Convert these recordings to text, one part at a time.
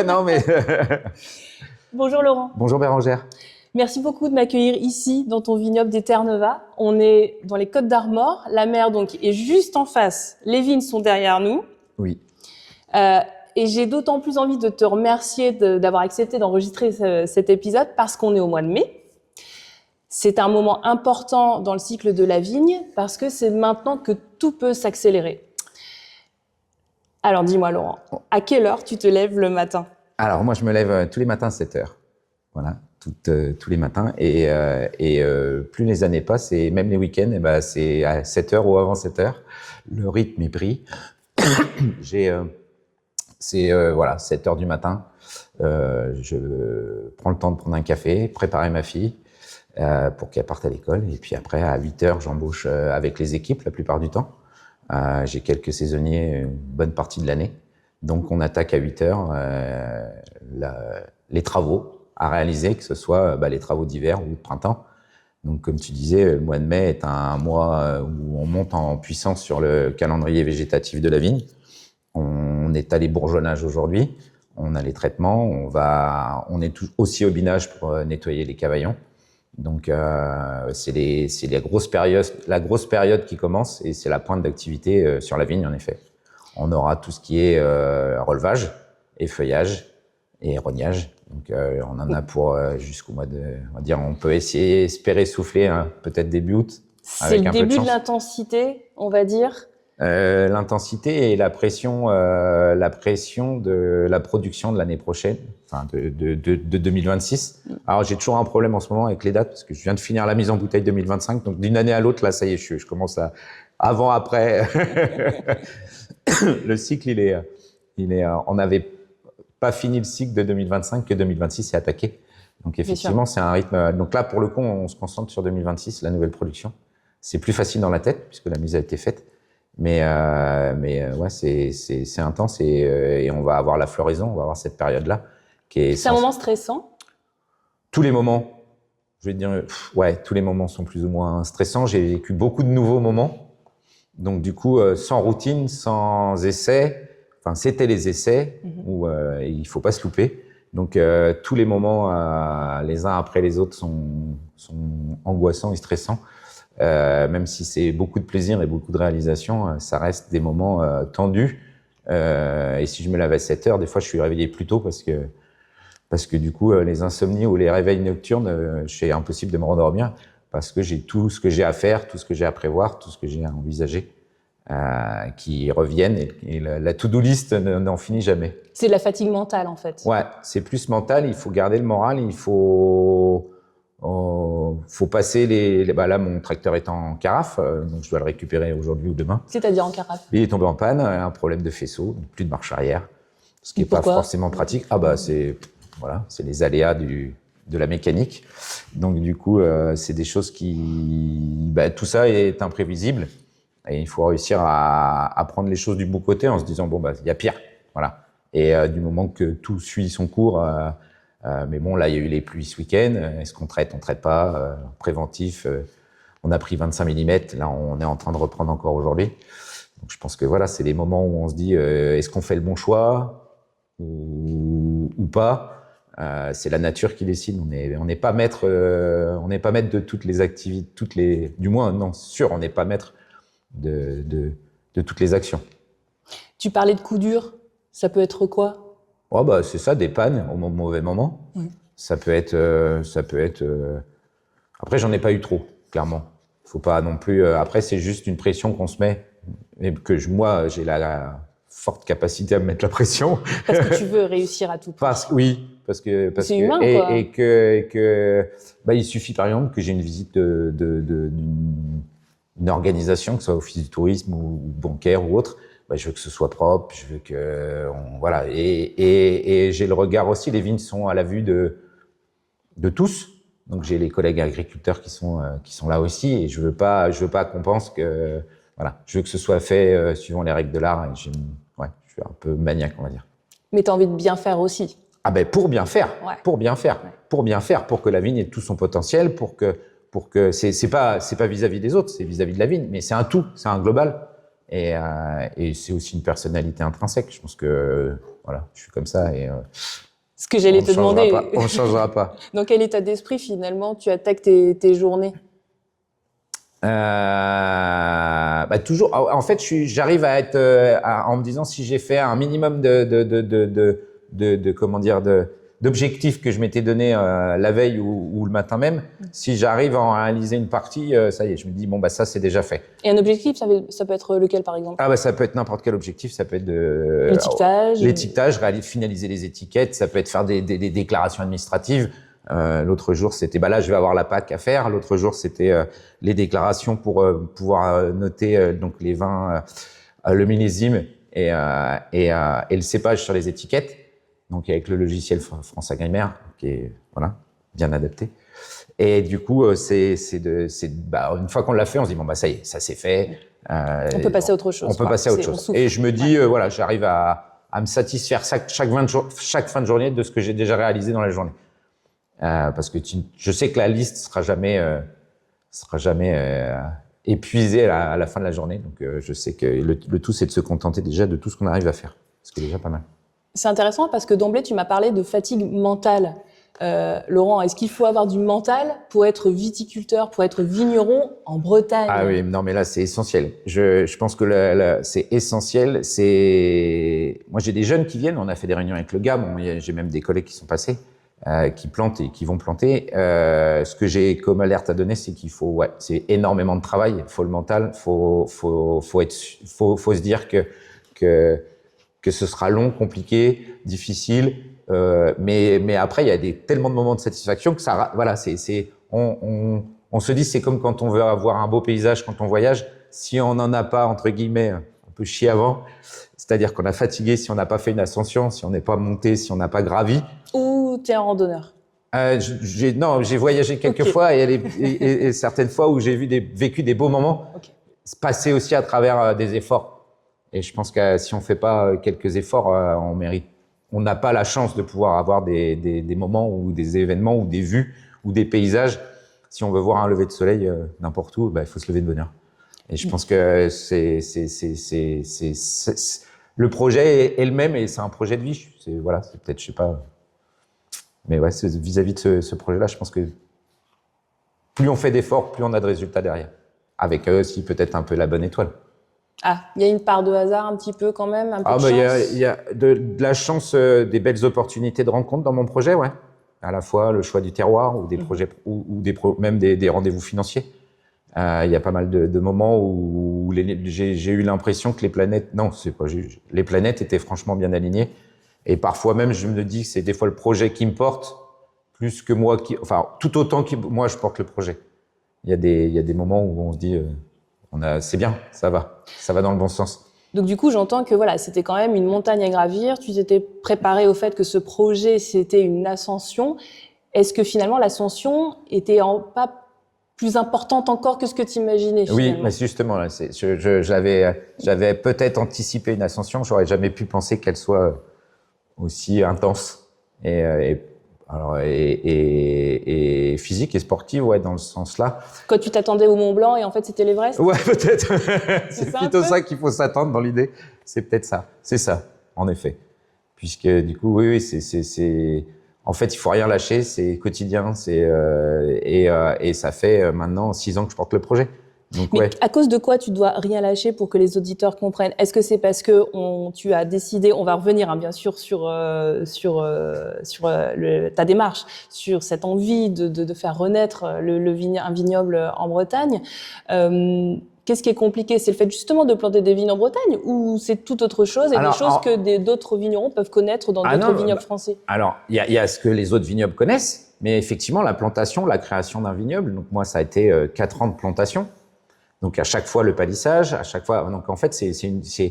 Non, mais Bonjour Laurent. bonjour Bérangère. Merci beaucoup de m'accueillir ici, dans ton vignoble des Terre-Neuve. On est dans les Côtes d'Armor. La mer donc est juste en face. Les vignes sont derrière nous. Oui. Et j'ai d'autant plus envie de te remercier d'avoir accepté d'enregistrer cet épisode parce qu'on est au mois de mai. C'est un moment important dans le cycle de la vigne parce que c'est maintenant que tout peut s'accélérer. Alors dis-moi Laurent, à quelle heure tu te lèves le matin? Alors moi je me lève tous les matins à 7 heures. Voilà, tous les matins. Et plus les années passent, et même les week-ends, et ben, c'est à 7 heures ou avant 7 heures. Le rythme est pris. Voilà, 7 heures du matin. Je prends le temps de prendre un café, préparer ma fille pour qu'elle parte à l'école. Et puis après, à 8 heures, j'embauche avec les équipes la plupart du temps. J'ai quelques saisonniers une bonne partie de l'année. Donc on attaque à 8 heures les travaux à réaliser, que ce soit les travaux d'hiver ou de printemps. Donc comme tu disais, le mois de mai est un mois où on monte en puissance sur le calendrier végétatif de la vigne. On est à l'ebourgeonnage aujourd'hui, on a les traitements, on est aussi au binage pour nettoyer les cavaillons. Donc c'est la grosse période qui commence, et c'est la pointe d'activité sur la vigne en effet. On aura tout ce qui est relevage, effeuillage et rognage. Donc on en a pour jusqu'au mois de, on va dire, on peut espérer souffler peut-être début août. C'est le début de l'intensité, on va dire. L'intensité et la pression de la production de l'année prochaine, enfin de 2026. Alors j'ai toujours un problème en ce moment avec les dates parce que je viens de finir la mise en bouteille 2025, donc d'une année à l'autre là, ça y est, je commence à avant après. Le cycle on n'avait pas fini le cycle de 2025 que 2026 est attaqué. Donc effectivement c'est un rythme. Donc là pour le coup on se concentre sur 2026, la nouvelle production. C'est plus facile dans la tête puisque la mise a été faite. Mais ouais, c'est intense et on va avoir la floraison, on va avoir cette période-là qui est. C'est un moment stressant. Tous les moments, je vais te dire, ouais, tous les moments sont plus ou moins stressants. J'ai vécu beaucoup de nouveaux moments, donc du coup, sans routine, sans essai. Enfin, c'était les essais où il faut pas se louper. Donc tous les moments, les uns après les autres, sont angoissants et stressants. Même si c'est beaucoup de plaisir et beaucoup de réalisation, ça reste des moments tendus. Et si je me lève à 7 heures, des fois je suis réveillé plus tôt parce que du coup les insomnies ou les réveils nocturnes, c'est impossible de me rendormir parce que j'ai tout ce que j'ai à faire, tout ce que j'ai à prévoir, tout ce que j'ai à envisager qui reviennent, et la to-do list n'en finit jamais. C'est de la fatigue mentale en fait. Ouais, c'est plus mental, il faut garder le moral, il faut passer là, mon tracteur est en carafe, donc je dois le récupérer aujourd'hui ou demain. C'est-à-dire en carafe? Il est tombé en panne, un problème de faisceau, donc plus de marche arrière, ce qui n'est pas forcément pratique. C'est les aléas de la mécanique. Donc du coup, c'est des choses tout ça est imprévisible, et il faut réussir à prendre les choses du bon côté en se disant il y a pire, voilà. Et du moment que tout suit son cours. Mais bon, là, il y a eu les pluies ce week-end. Est-ce qu'on traite? On traite pas. Préventif, on a pris 25 mm. Là, on est en train de reprendre encore aujourd'hui. Donc, je pense que voilà, c'est les moments où on se dit est-ce qu'on fait le bon choix ou pas? C'est la nature qui décide. On n'est pas maître. On n'est pas maître de toutes les activités, du moins, non, c'est sûr, on n'est pas maître de toutes les actions. Tu parlais de coups durs. Ça peut être quoi? C'est ça, des pannes au mauvais moment. Oui. Ça peut être. Après, j'en ai pas eu trop, clairement. Faut pas non plus. Après, c'est juste une pression qu'on se met, et que moi, j'ai la forte capacité à me mettre la pression. Parce que tu veux réussir à tout prix. Parce que c'est humain, quoi. Et que il suffit par exemple que j'ai une visite d'une organisation, que ce soit office du tourisme ou bancaire ou autre. Je veux que ce soit propre, je veux que voilà, et j'ai le regard aussi. Les vignes sont à la vue de tous, donc j'ai les collègues agriculteurs qui sont là aussi, et je veux pas qu'on pense que voilà, je veux que ce soit fait suivant les règles de l'art. Et je suis un peu maniaque, on va dire. Mais tu as envie de bien faire aussi. Pour bien faire, ouais. pour que la vigne ait tout son potentiel, pour que c'est pas vis-à-vis des autres, c'est vis-à-vis de la vigne, mais c'est un tout, c'est un global. Et c'est aussi une personnalité intrinsèque. Je pense que Voilà, je suis comme ça et ce que j'allais te demander. On ne changera pas. Dans quel état d'esprit, finalement, tu attaques tes journées? Toujours. En fait, j'arrive à être en me disant si j'ai fait un minimum comment dire d'objectifs que je m'étais donné la veille ou le matin même, si j'arrive à en réaliser une partie, ça y est, je me dis bon ça c'est déjà fait. Et un objectif, ça peut être lequel par exemple? Ça peut être n'importe quel objectif, ça peut être l'étiquetage, finaliser les étiquettes, ça peut être faire des déclarations administratives. L'autre jour, c'était là, je vais avoir la PAC à faire. L'autre jour, c'était les déclarations pour pouvoir noter donc les vins, le millésime et le cépage sur les étiquettes. Donc avec le logiciel France Agrimaire, qui est bien adapté. Et du coup, une fois qu'on l'a fait, on se dit ça y est, ça c'est fait. On peut passer à autre chose. On peut passer à autre chose. Et je me dis j'arrive à me satisfaire chaque fin de journée de ce que j'ai déjà réalisé dans la journée. Parce que je sais que la liste sera jamais épuisée à la fin de la journée. Donc, je sais que le tout, c'est de se contenter déjà de tout ce qu'on arrive à faire. Ce qui est déjà pas mal. C'est intéressant parce que d'emblée, tu m'as parlé de fatigue mentale. Laurent, est-ce qu'il faut avoir du mental pour être viticulteur, pour être vigneron en Bretagne? Ah oui, non, mais là, c'est essentiel. Je pense que c'est essentiel. Moi, j'ai des jeunes qui viennent. On a fait des réunions avec le GAM. J'ai même des collègues qui sont passés. Qui plantent et qui vont planter. Ce que j'ai comme alerte à donner, c'est qu'il faut, c'est énormément de travail. Il faut le mental, faut se dire que ce sera long, compliqué, difficile. Mais après, il y a tellement de moments de satisfaction que on se dit, c'est comme quand on veut avoir un beau paysage quand on voyage. Si on n'en a pas, entre guillemets, on peut chier avant. C'est-à-dire qu'on a fatigué si on n'a pas fait une ascension, si on n'est pas monté, si on n'a pas gravi. Ou t'es un randonneur? J'ai voyagé quelques fois et certaines fois où j'ai vécu des beaux moments, passer aussi à travers des efforts. Et je pense que si on fait pas quelques efforts, on mérite. On n'a pas la chance de pouvoir avoir des moments ou des événements ou des vues ou des paysages. Si on veut voir un lever de soleil n'importe où, il faut se lever de bonne heure. Et je pense que le projet est le même et c'est un projet de vie. C'est peut-être, je sais pas. Mais vis-à-vis de ce projet-là, je pense que plus on fait d'efforts, plus on a de résultats derrière. Avec aussi peut-être un peu la bonne étoile. Ah, il y a une part de hasard un petit peu quand même, un peu de chance. Il y a de la chance, des belles opportunités de rencontre dans mon projet, ouais. À la fois le choix du terroir ou des projets même des rendez-vous financiers. Il y a pas mal de moments où j'ai eu l'impression que les planètes, les planètes étaient franchement bien alignées. Et parfois même, je me dis que c'est des fois le projet qui me porte plus que moi tout autant que moi je porte le projet. Il y a des moments où on se dit, c'est bien, ça va dans le bon sens. Donc du coup, j'entends que c'était quand même une montagne à gravir. Tu t'étais préparé au fait que ce projet c'était une ascension. Est-ce que finalement l'ascension était pas plus importante encore que ce que tu imaginais? Oui, mais justement, là, j'avais peut-être anticipé une ascension. J'aurais jamais pu penser qu'elle soit aussi intense et physique et sportive, dans le sens-là. Quand tu t'attendais au Mont Blanc et en fait c'était l'Everest? Ouais, peut-être. C'est plutôt ça qu'il faut s'attendre dans l'idée. C'est peut-être ça. C'est ça, en effet. Puisque du coup, oui, en fait, il faut rien lâcher. C'est quotidien. Et ça fait maintenant 6 ans que je porte le projet. Donc, mais à cause de quoi tu dois rien lâcher pour que les auditeurs comprennent? Est-ce que c'est parce que tu as décidé, on va revenir bien sûr sur ta démarche, sur cette envie de faire renaître un vignoble en Bretagne? Qu'est-ce qui est compliqué? C'est le fait justement de planter des vignes en Bretagne ou c'est tout autre chose et des choses que d'autres vignerons peuvent connaître dans d'autres vignobles français? Alors, il y a ce que les autres vignobles connaissent, mais effectivement, la plantation, la création d'un vignoble, donc moi, ça a été 4 ans de plantation. Donc à chaque fois le palissage, à chaque fois. Donc en fait, il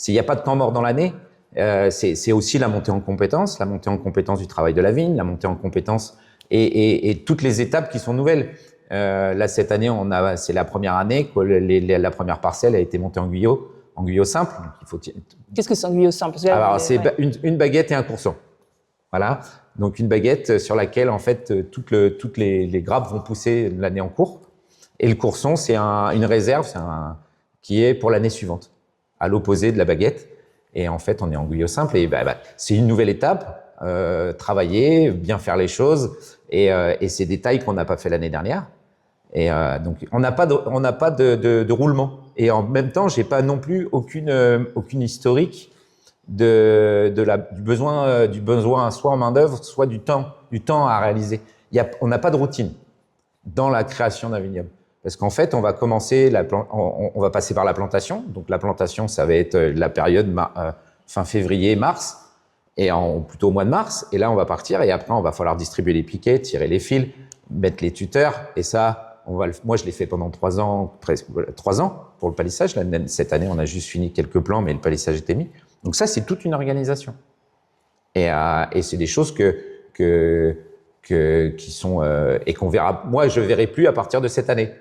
n'y a pas de temps mort dans l'année. C'est aussi la montée en compétences du travail de la vigne, la montée en compétences et toutes les étapes qui sont nouvelles. Là cette année, c'est la première année que la première parcelle a été montée en guyot simple. Qu'est-ce que c'est un guyot simple? Alors c'est une baguette et un courson. Voilà. Donc une baguette sur laquelle en fait toutes les grappes vont pousser l'année en cours. Et le courson, c'est une réserve qui est pour l'année suivante, à l'opposé de la baguette. Et en fait, on est en guyot simple. Et c'est une nouvelle étape, travailler, bien faire les choses. Et c'est des tailles qu'on n'a pas fait l'année dernière. Et donc, on n'a pas de roulement. Et en même temps, j'ai pas non plus aucune historique du besoin soit en main d'œuvre, soit du temps à réaliser. On n'a pas de routine dans la création d'un vignoble. Parce qu'en fait, on va commencer on va passer par la plantation. Donc la plantation, ça va être la période fin février, mars, et plutôt au mois de mars. Et là, on va partir et après, on va falloir distribuer les piquets, tirer les fils, mettre les tuteurs. Et ça, moi, je l'ai fait pendant 3 ans, presque 3 ans pour le palissage. Cette année, on a juste fini quelques plans, mais le palissage était mis. Donc ça, c'est toute une organisation. Et c'est des choses qui sont et qu'on verra. Moi, je verrai plus à partir de cette année.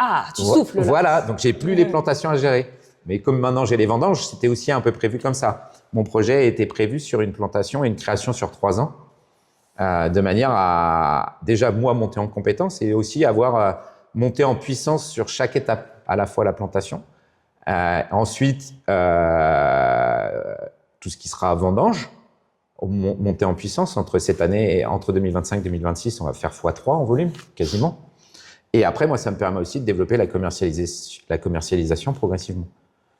Ah, tu souffles là. Voilà, donc j'ai plus les plantations à gérer. Mais comme maintenant j'ai les vendanges, c'était aussi un peu prévu comme ça. Mon projet était prévu sur une plantation et une création sur 3 ans, de manière à déjà moi monter en compétence et aussi avoir monté en puissance sur chaque étape, à la fois la plantation, ensuite tout ce qui sera vendange, monter en puissance entre cette année et entre 2025 et 2026, on va faire x3 en volume quasiment. Et après, moi, ça me permet aussi de développer la commercialisation progressivement.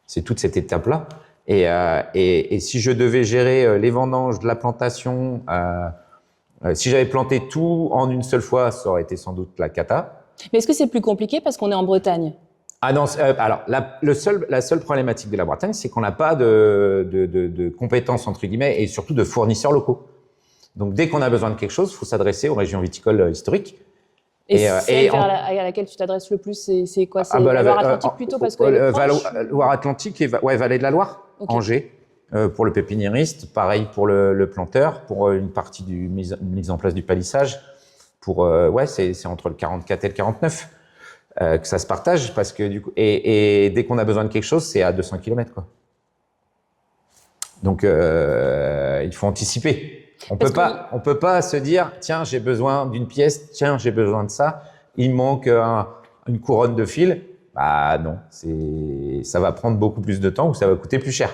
C'est toute cette étape-là. Et si je devais gérer les vendanges, de la plantation, si j'avais planté tout en une seule fois, ça aurait été sans doute la cata. Mais est-ce que c'est plus compliqué parce qu'on est en Bretagne? Ah non, alors la seule problématique de la Bretagne, c'est qu'on n'a pas de compétences, entre guillemets, et surtout de fournisseurs locaux. Donc, dès qu'on a besoin de quelque chose, il faut s'adresser aux régions viticoles historiques. Et celle à laquelle tu t'adresses le plus, c'est quoi? C'est la Loire-Atlantique plutôt parce que Loire-Atlantique et Vallée de la Loire, okay. Angers, pour le pépiniériste, pareil pour le planteur, pour une partie mise en place du palissage. C'est entre le 44 et le 49 que ça se partage parce que du coup et dès qu'on a besoin de quelque chose, c'est à 200 km quoi. Donc il faut anticiper. On peut pas se dire tiens j'ai besoin d'une pièce, tiens j'ai besoin de ça, il me manque une couronne de fil. Bah non, ça va prendre beaucoup plus de temps ou ça va coûter plus cher.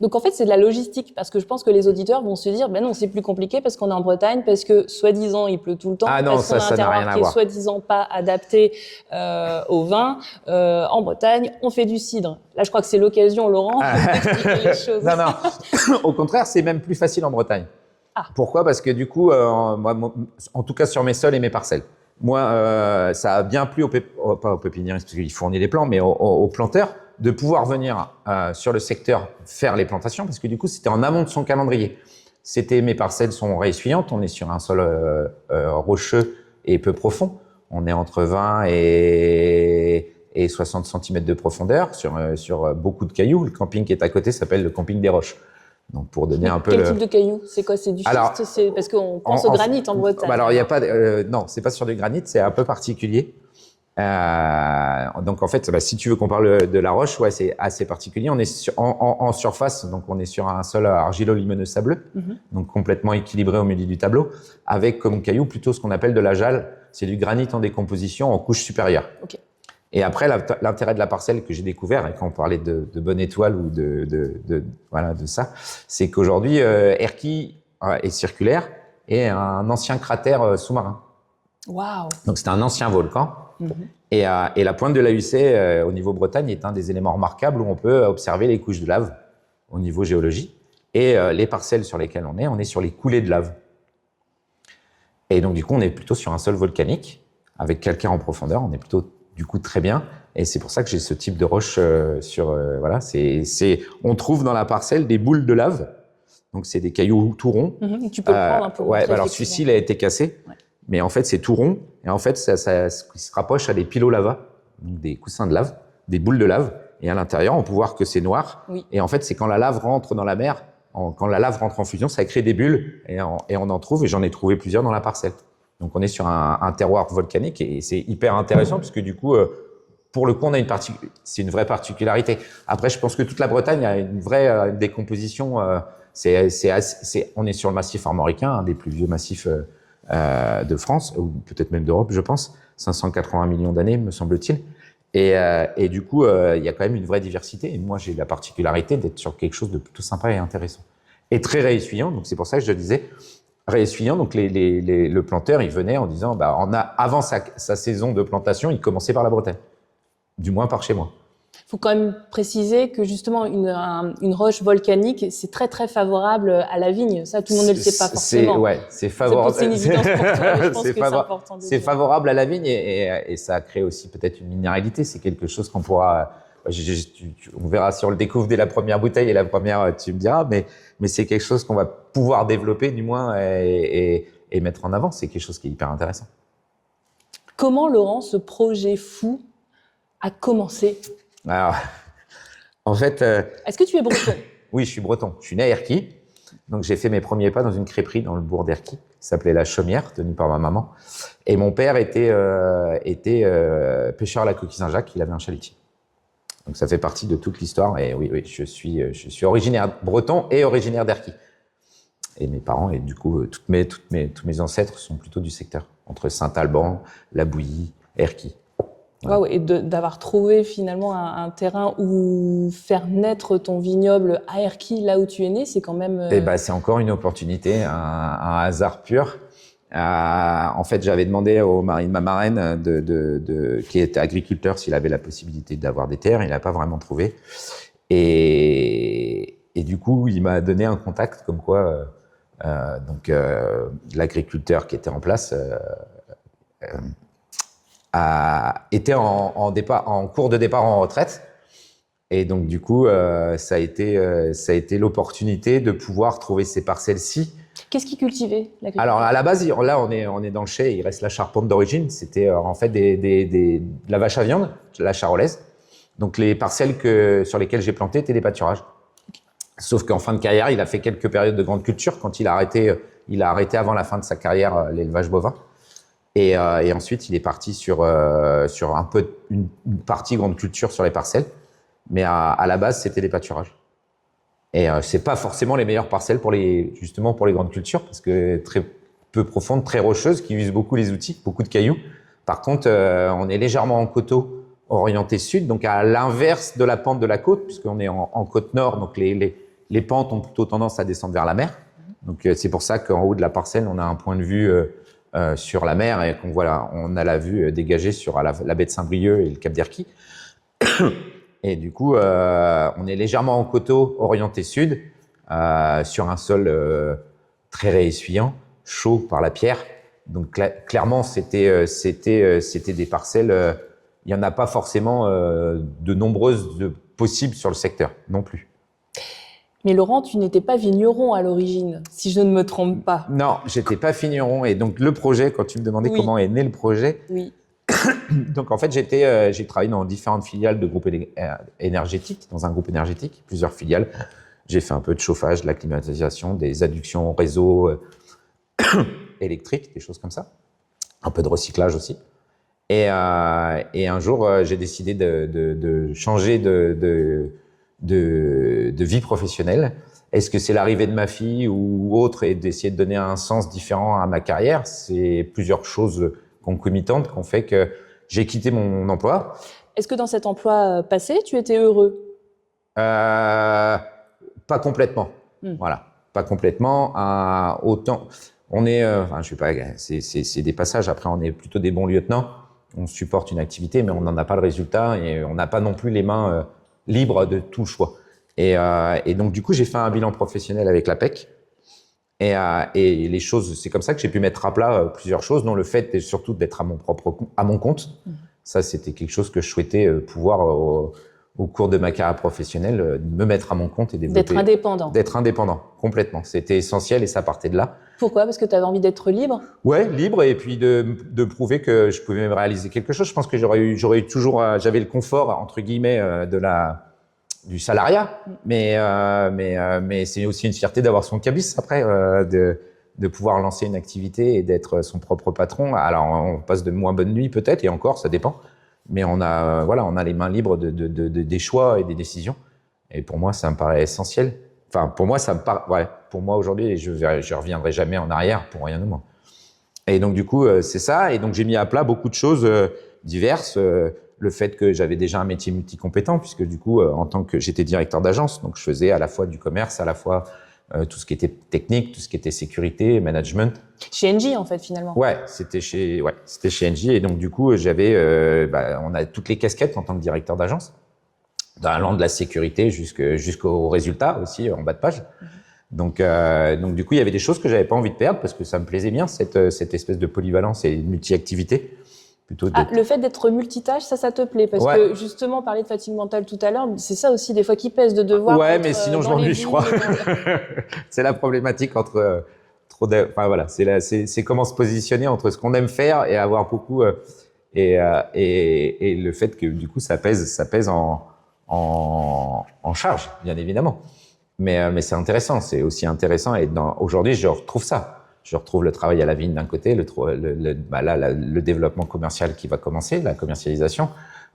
Donc en fait c'est de la logistique parce que je pense que les auditeurs vont se dire ben non c'est plus compliqué parce qu'on est en Bretagne parce que soi-disant il pleut tout le temps parce qu'on a un terroir qui est soi-disant pas adapté au vin. En Bretagne on fait du cidre. Là je crois que c'est l'occasion Laurent d'expliquer les choses. Non, au contraire c'est même plus facile en Bretagne. Ah. Pourquoi? Parce que du coup, moi, en tout cas sur mes sols et mes parcelles, moi, ça a bien plu pas aux pépiniéristes parce qu'ils fournissent les plants, mais aux planteurs de pouvoir venir sur le secteur faire les plantations parce que du coup, c'était en amont de son calendrier. Mes parcelles sont raissuillantes, on est sur un sol rocheux et peu profond. On est entre 20 et 60 cm de profondeur sur beaucoup de cailloux. Le camping qui est à côté s'appelle le camping des Roches. Donc pour donner un peu quel type de cailloux? C'est quoi? C'est du schiste? C'est parce qu'on pense au granit en Bretagne. Alors il y a pas non, c'est pas sur du granit, c'est un peu particulier. Donc en fait, si tu veux qu'on parle de la roche, ouais, c'est assez particulier. On est en surface, donc on est sur un sol argilo-limoneux sableux, donc complètement équilibré au milieu du tableau, avec comme caillou plutôt ce qu'on appelle de la jale. C'est du granit en décomposition en couche supérieure. Okay. Et après, l'intérêt de la parcelle que j'ai découvert, et quand on parlait de bonne étoile ou de ça, c'est qu'aujourd'hui, Erquy est circulaire et un ancien cratère sous-marin. Waouh! Donc c'était un ancien volcan. Et la pointe de l'AUC au niveau Bretagne est un des éléments remarquables où on peut observer les couches de lave au niveau géologie. Et les parcelles sur lesquelles on est sur les coulées de lave. Et donc du coup, on est plutôt sur un sol volcanique avec calcaire en profondeur. On est plutôt du coup très bien, et c'est pour ça que j'ai ce type de roche on trouve dans la parcelle des boules de lave, donc c'est des cailloux tout ronds. Tu peux le prendre un peu. Ouais, alors celui-ci il a été cassé, mais en fait c'est tout rond, et en fait ça se rapproche à des pilolava, donc des coussins de lave, des boules de lave, et à l'intérieur on peut voir que c'est noir, et en fait c'est quand la lave rentre dans la mer, quand la lave rentre en fusion, ça crée des bulles, et on en trouve, et j'en ai trouvé plusieurs dans la parcelle. Donc on est sur un terroir volcanique et c'est hyper intéressant parce que du coup, pour le coup, c'est une vraie particularité. Après, je pense que toute la Bretagne a une vraie décomposition. On est sur le massif armoricain, un des plus vieux massifs de France ou peut-être même d'Europe, je pense. 580 millions d'années, me semble-t-il. Et du coup, il y a quand même une vraie diversité. Et moi, j'ai la particularité d'être sur quelque chose de plutôt sympa et intéressant. Et très réessuyant. Donc, c'est pour ça que je disais réessuyant. Donc, le planteur, il venait en disant, avant sa saison de plantation, il commençait par la Bretagne. Du moins par chez moi. Il faut quand même préciser que justement, une roche volcanique, c'est très, très favorable à la vigne. Ça, tout le monde ne le sait pas forcément. C'est favorable. C'est une évidence pour toi, mais je pense que c'est important de C'est dire. favorable à la vigne et ça crée aussi peut-être une minéralité. C'est quelque chose qu'on pourra... on verra si on le découvre dès la première bouteille et la première, tu me diras, mais c'est quelque chose qu'on va pouvoir développer du moins et mettre en avant. C'est quelque chose qui est hyper intéressant. Comment, Laurent, ce projet fou a commencé? Alors, en fait... Est-ce que tu es breton? Oui, je suis breton. Je suis né à Erquy. Donc, j'ai fait mes premiers pas dans une crêperie dans le bourg d'Erquy, qui s'appelait La Chaumière, tenue par ma maman. Et mon père était pêcheur à la coquille Saint-Jacques. Il avait un chalutier. Donc, ça fait partie de toute l'histoire. Et oui, je suis originaire breton et originaire d'Erquy. Et mes parents, et du coup, tous mes ancêtres sont plutôt du secteur, entre Saint-Alban, La Bouillie, Erquy. Ouais. Wow, et d'avoir trouvé finalement un terrain où faire naître ton vignoble à Erquy, là où tu es né, c'est quand même... c'est encore une opportunité, un hasard pur. En fait, j'avais demandé au mari de ma marraine, qui était agriculteur, s'il avait la possibilité d'avoir des terres. Il n'a pas vraiment trouvé. Et du coup, il m'a donné un contact comme quoi l'agriculteur qui était en place était en cours de départ en retraite. Et donc, du coup, ça a été l'opportunité de pouvoir trouver ces parcelles-ci. Qu'est-ce qu'il cultivait, l'agriculteur? Alors, à la base, là, on est dans le chai, il reste la charpente d'origine. C'était en fait de la vache à viande, la charolaise. Donc, les parcelles sur lesquelles j'ai planté étaient des pâturages. Sauf qu'en fin de carrière, il a fait quelques périodes de grande culture. Quand il a arrêté avant la fin de sa carrière l'élevage bovin. Et ensuite, il est parti sur une partie grande culture sur les parcelles. Mais à la base, c'était des pâturages. Et c'est pas forcément les meilleures parcelles pour les grandes cultures, parce que très peu profondes, très rocheuses, qui usent beaucoup les outils, beaucoup de cailloux. Par contre, on est légèrement en coteau orienté sud, donc à l'inverse de la pente de la côte, puisqu'on est en côte nord, donc les pentes ont plutôt tendance à descendre vers la mer. Donc c'est pour ça qu'en haut de la parcelle, on a un point de vue sur la mer et on a la vue dégagée sur la baie de Saint-Brieuc et le cap d'Erquy. Et du coup, on est légèrement en coteau orienté sud, sur un sol très réessuyant, chaud par la pierre. Donc clairement, c'était des parcelles. Il n'y en a pas forcément de nombreuses possibles sur le secteur non plus. Mais Laurent, tu n'étais pas vigneron à l'origine, si je ne me trompe pas. Non, j'étais pas vigneron. Et donc le projet, quand tu me demandais comment est né le projet, oui. Donc en fait, j'ai travaillé dans différentes filiales de groupes énergétiques, dans un groupe énergétique, plusieurs filiales. J'ai fait un peu de chauffage, de la climatisation, des adductions réseau électriques, des choses comme ça. Un peu de recyclage aussi. Et un jour, j'ai décidé de changer de vie professionnelle. Est-ce que c'est l'arrivée de ma fille ou autre et d'essayer de donner un sens différent à ma carrière? C'est plusieurs choses concomitantes qui ont fait que j'ai quitté mon emploi. Est-ce que dans cet emploi passé, tu étais heureux? Pas complètement. Voilà, pas complètement. Autant, on est, je sais pas, c'est des passages. Après, on est plutôt des bons lieutenants. On supporte une activité, mais on n'en a pas le résultat et on n'a pas non plus les mains libres de tout choix. Et donc, du coup, j'ai fait un bilan professionnel avec la PEC. Et les choses, c'est comme ça que j'ai pu mettre à plat plusieurs choses, dont le fait surtout d'être à mon compte. Ça, c'était quelque chose que je souhaitais pouvoir, au cours de ma carrière professionnelle, me mettre à mon compte et développer. D'être indépendant. D'être indépendant, complètement. C'était essentiel et ça partait de là. Pourquoi? Parce que tu avais envie d'être libre? Ouais, libre et puis de prouver que je pouvais même réaliser quelque chose. Je pense que j'aurais eu toujours, j'avais le confort, entre guillemets, du salariat, mais c'est aussi une fierté d'avoir son cabis après, de pouvoir lancer une activité et d'être son propre patron. Alors on passe de moins bonnes nuits peut-être, et encore ça dépend, mais on a les mains libres des choix et des décisions. Et pour moi ça me paraît essentiel. Enfin pour moi pour moi aujourd'hui, je reviendrai jamais en arrière pour rien au monde. Et donc du coup c'est ça. Et donc j'ai mis à plat beaucoup de choses diverses. le fait que j'avais déjà un métier multicompétent, puisque du coup, en tant que j'étais directeur d'agence, donc je faisais à la fois du commerce, à la fois tout ce qui était technique, tout ce qui était sécurité, management. Chez Engie, en fait, finalement. Ouais, c'était chez Engie. Et donc, du coup, on a toutes les casquettes en tant que directeur d'agence, allant de la sécurité jusqu'au résultat aussi, en bas de page. Donc, du coup, il y avait des choses que j'avais pas envie de perdre parce que ça me plaisait bien, cette espèce de polyvalence et de multi-activité. Le fait d'être multitâche, ça te plaît? Parce que justement, parler de fatigue mentale tout à l'heure, c'est ça aussi des fois qui pèse de devoir. Ouais, mais sinon je m'ennuie, je crois. C'est la problématique entre enfin voilà, c'est comment se positionner entre ce qu'on aime faire et avoir beaucoup et le fait que du coup ça pèse en charge, bien évidemment. Mais c'est intéressant, c'est aussi intéressant. Et aujourd'hui, je retrouve ça. Je retrouve le travail à la vigne d'un côté, le développement commercial qui va commencer, la commercialisation.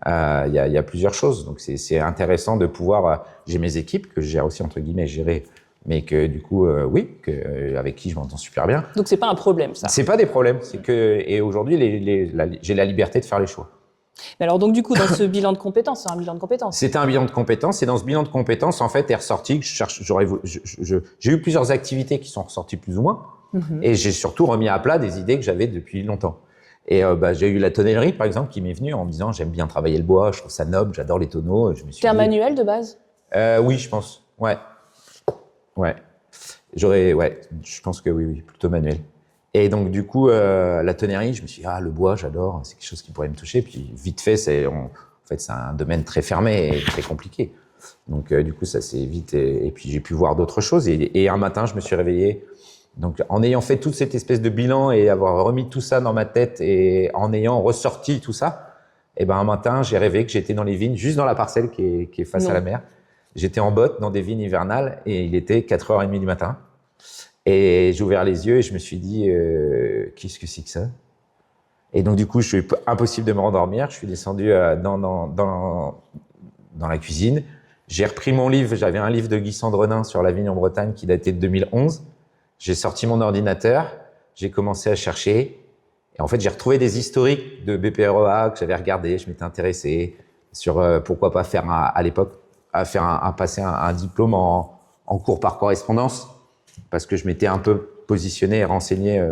Il y a plusieurs choses. Donc, c'est intéressant de pouvoir... j'ai mes équipes que je gère aussi, entre guillemets, gérer, mais que du coup, avec qui je m'entends super bien. Donc, c'est pas un problème, ça? C'est pas des problèmes. Et aujourd'hui, j'ai la liberté de faire les choix. Mais alors, donc, du coup, dans ce bilan de compétences, c'est un bilan de compétences? C'était un bilan de compétences. Et dans ce bilan de compétences, en fait, est ressorti que j'ai eu plusieurs activités qui sont ressorties plus ou moins. Et j'ai surtout remis à plat des idées que j'avais depuis longtemps. Et j'ai eu la tonnellerie, par exemple, qui m'est venue en me disant j'aime bien travailler le bois, je trouve ça noble, j'adore les tonneaux. T'es un manuel de base? Oui, je pense. Ouais. Je pense que oui, plutôt manuel. Et donc du coup, la tonnerie, je me suis dit le bois, j'adore, c'est quelque chose qui pourrait me toucher. Puis vite fait, c'est un domaine très fermé et très compliqué. Donc du coup, ça s'est vite. Et puis j'ai pu voir d'autres choses. Et un matin, je me suis réveillé. Donc, en ayant fait toute cette espèce de bilan et avoir remis tout ça dans ma tête et en ayant ressorti tout ça, un matin, j'ai rêvé que j'étais dans les vignes, juste dans la parcelle qui est face à la mer. J'étais en botte dans des vignes hivernales et il était 4h30 du matin. Et j'ai ouvert les yeux et je me suis dit, qu'est-ce que c'est que ça? Et donc, du coup, impossible de me rendormir. Je suis descendu dans la cuisine. J'ai repris mon livre. J'avais un livre de Guy Sandrenin sur la vigne en Bretagne qui datait de 2011. J'ai sorti mon ordinateur, j'ai commencé à chercher. Et en fait, j'ai retrouvé des historiques de BPREA que j'avais regardé, je m'étais intéressé sur pourquoi pas faire à l'époque, passer un diplôme en cours par correspondance, parce que je m'étais un peu positionné et renseigné.